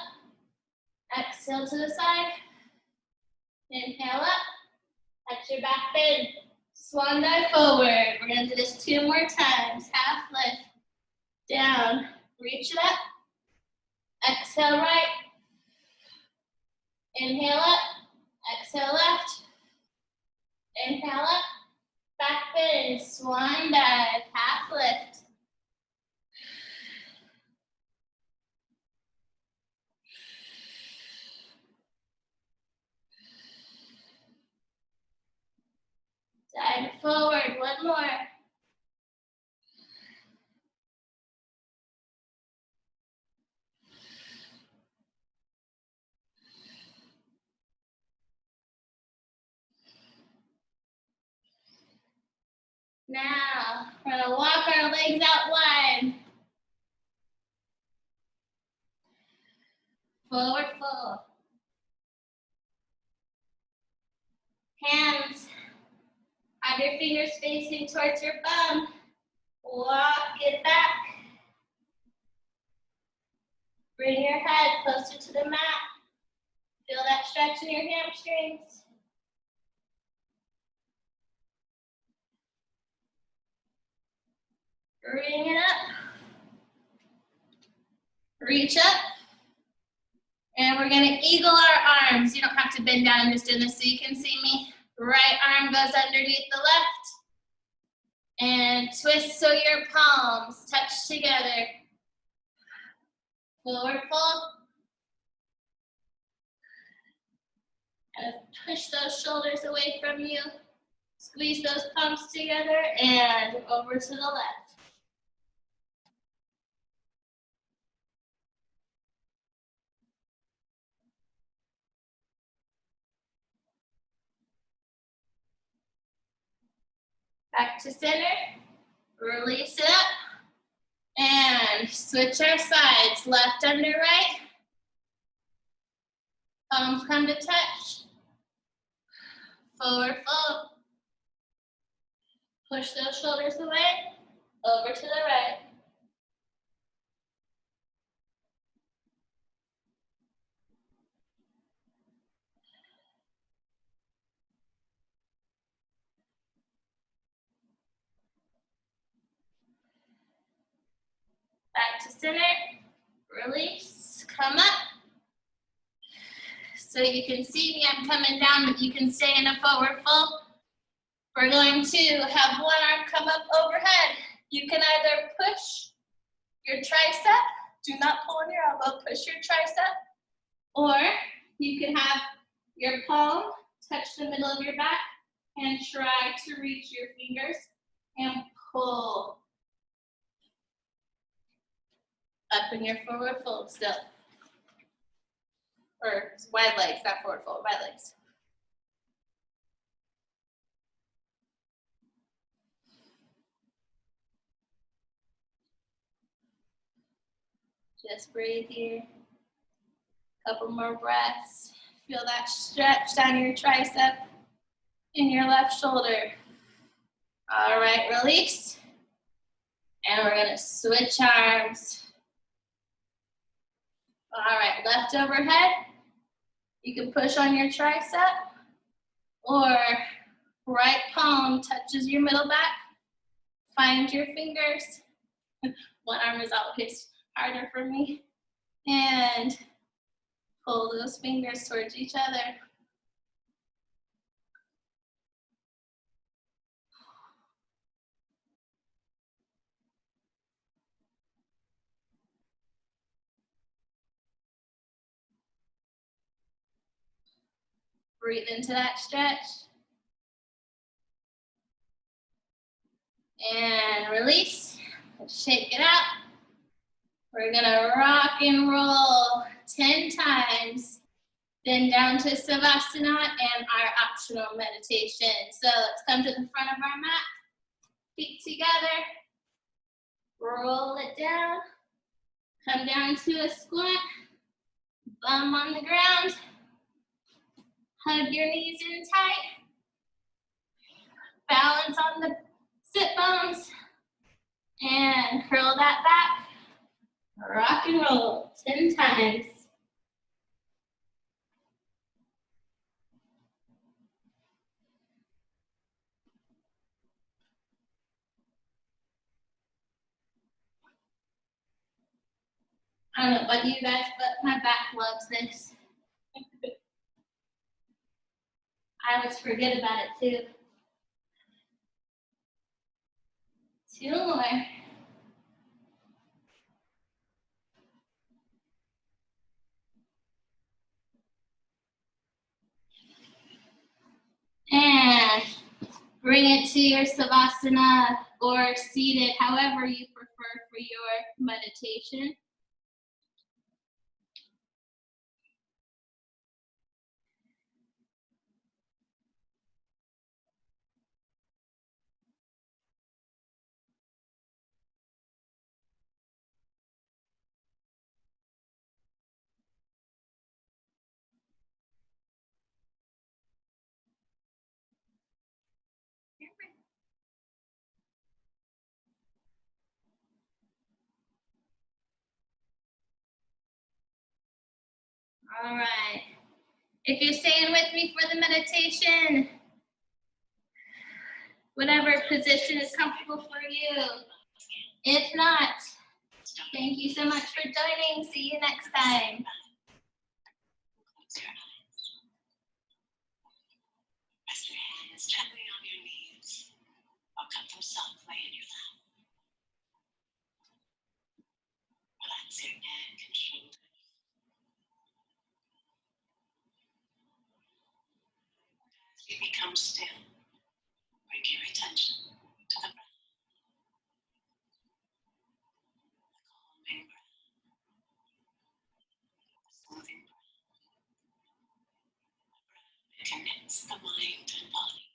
exhale to the side. Inhale up, touch your back bend. Swan dive forward. We're gonna do this 2 more times. Half lift, down, reach it up. Exhale right. Inhale up, exhale left. Inhale up, back bend, swan dive, half lift. Dive forward, 1 more. Now, we're gonna walk our legs out wide. Forward fold. Hands, have your fingers facing towards your bum. Walk it back. Bring your head closer to the mat. Feel that stretch in your hamstrings. Bring it up. Reach up. And we're gonna eagle our arms. You don't have to bend down, I'm just doing this so you can see me. Right arm goes underneath the left. And twist so your palms touch together. Forward fold. And push those shoulders away from you. Squeeze those palms together and over to the left. Back to center. Release it up. And switch our sides. Left under right. Palms come to touch. Forward fold. Push those shoulders away. Over to the right. Back to center. Release. Come up. So you can see me, I'm coming down, but you can stay in a forward fold. We're going to have one arm come up overhead. You can either push your tricep, do not pull on your elbow, push your tricep, or you can have your palm touch the middle of your back and try to reach your fingers and pull up in your forward fold still. Or wide legs, not forward fold, wide legs. Just breathe here. Couple more breaths. Feel that stretch down your tricep in your left shoulder. All right, release. And we're gonna switch arms. All right, left overhead. You can push on your tricep, or right palm touches your middle back. Find your fingers. One arm is always harder for me. And pull those fingers towards each other. Breathe into that stretch. And release. Shake it out. We're gonna rock and roll 10 times. Then down to Savasana and our optional meditation. So let's come to the front of our mat. Feet together. Roll it down. Come down to a squat. Bum on the ground. Hug your knees in tight. Balance on the sit bones. And curl that back. Rock and roll 10 times. I don't know about you guys, but my back loves this. I always forget about it too. 2 more. And bring it to your Savasana or seated, however you prefer for your meditation. All right. If you're staying with me for the meditation, whatever position is comfortable for you. If not, thank you so much for joining. See you next time. Close your eyes. Rest your hands gently on your knees or come them softly in your lap. Relax your neck and shoulders. As you become still, bring your attention to the breath. The calming breath. The soothing breath. The breath that connects the mind and body.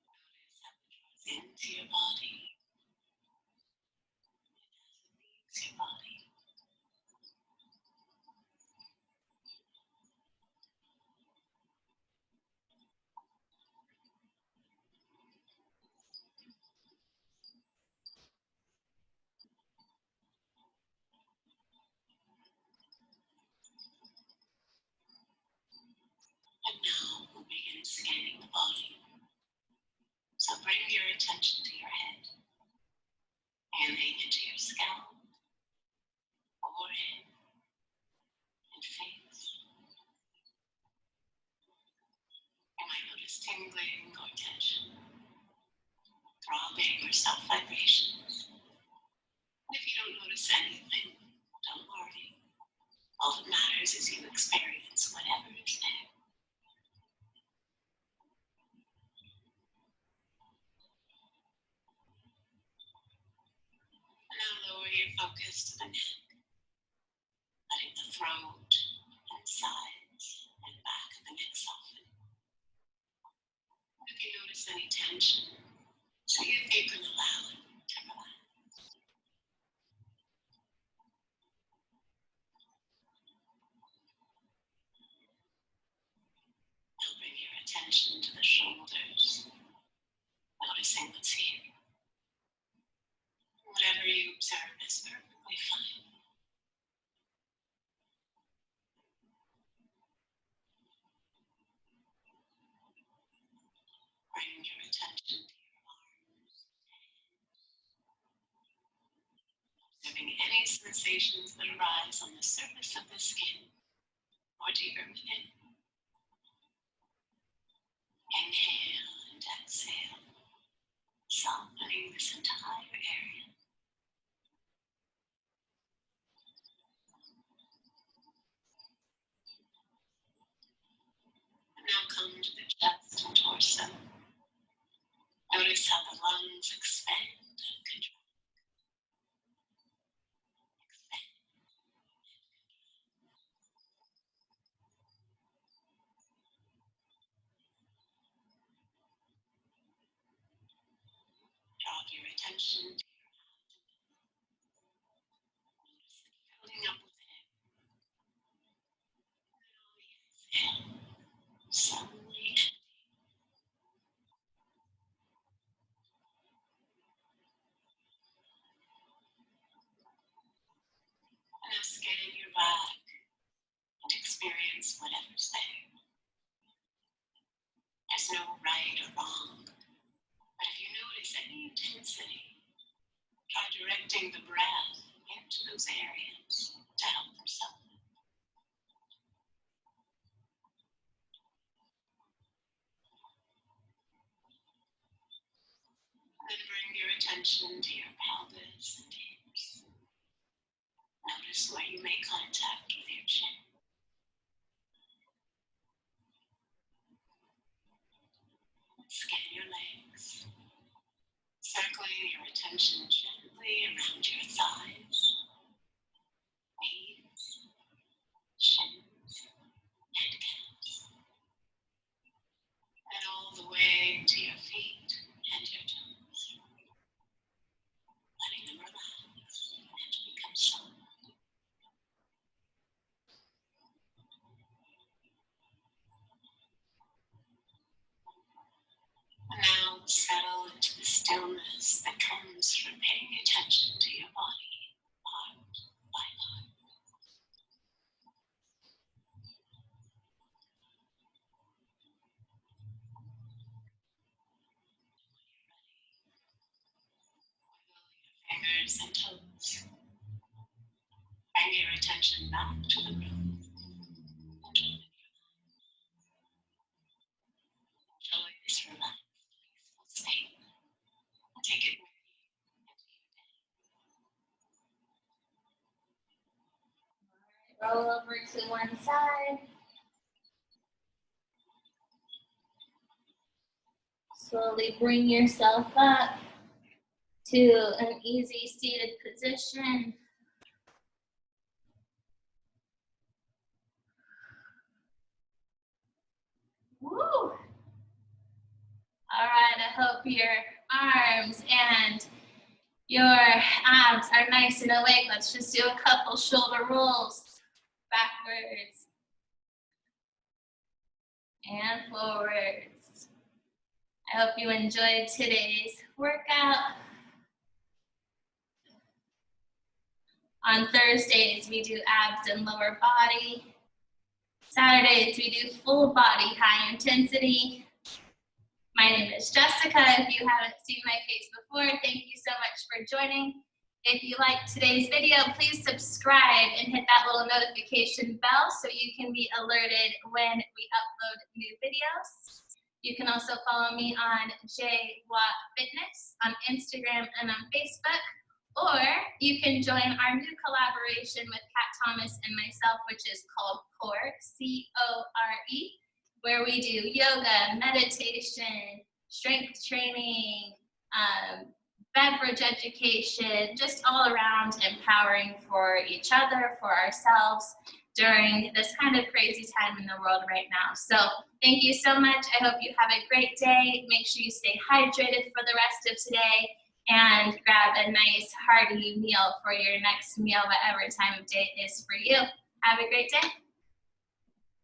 Notice how it draws into your body and as it leaves your body. And now we'll begin scanning the body. So bring your attention to your head, handing into your scalp, forehead, and face. obey your self vibrations. And if you don't notice anything, don't worry. All that matters is you experience whatever is there. Now lower your focus to the neck, letting the throat and sides and back of the neck soften. If you notice any tension, so you can allow it to relax. Now bring your attention to the shoulders, noticing what's here. Whatever you observe is perfectly fine. Bring your attention to your arms, observing any sensations that arise on the surface of the skin or deeper within. Inhale and exhale, softening this entire area. And now come to the chest and torso. Notice how the lungs expand and contract. Expand. Draw your attention to your abdomen. Notice it filling up with air. And on the exhale, slowly empty. And now scan your back and experience whatever's there. There's no right or wrong, but if you notice any intensity, try directing the breath into those areas to help them soften. Then bring your attention to your pelvis and hips. Notice where you make contact with your chin. Scan your legs, circling your attention gently around your thighs, knees, shins, and calves, and all the way to your feet and your toes, letting them relax and become soft. Now settle into the stillness that comes from paying attention to your body, part by part. Fingers and toes. Bring your attention back to the room. Enjoy this relaxed, peaceful state. Take it with you into your day. Roll over to one side. Slowly bring yourself up to an easy seated position. Woo! All right, I hope your arms and your abs are nice and awake. Let's just do a couple shoulder rolls. Backwards and forwards. I hope you enjoyed today's workout. On Thursdays, we do abs and lower body. Saturdays, we do full body, high intensity. My name is Jessica. If you haven't seen my face before, thank you so much for joining. If you liked today's video, please subscribe and hit that little notification bell so you can be alerted when we upload new videos. You can also follow me on JWatt Fitness on Instagram and on Facebook, or you can join our new collaboration with Pat Thomas and myself, which is called CORE, C-O-R-E, where we do yoga, meditation, strength training, beverage education, just all around empowering for each other, for ourselves during this kind of crazy time in the world right now. So thank you so much. I hope you have a great day. Make sure you stay hydrated for the rest of today and grab a nice hearty meal for your next meal, whatever time of day it is for you. Have a great day.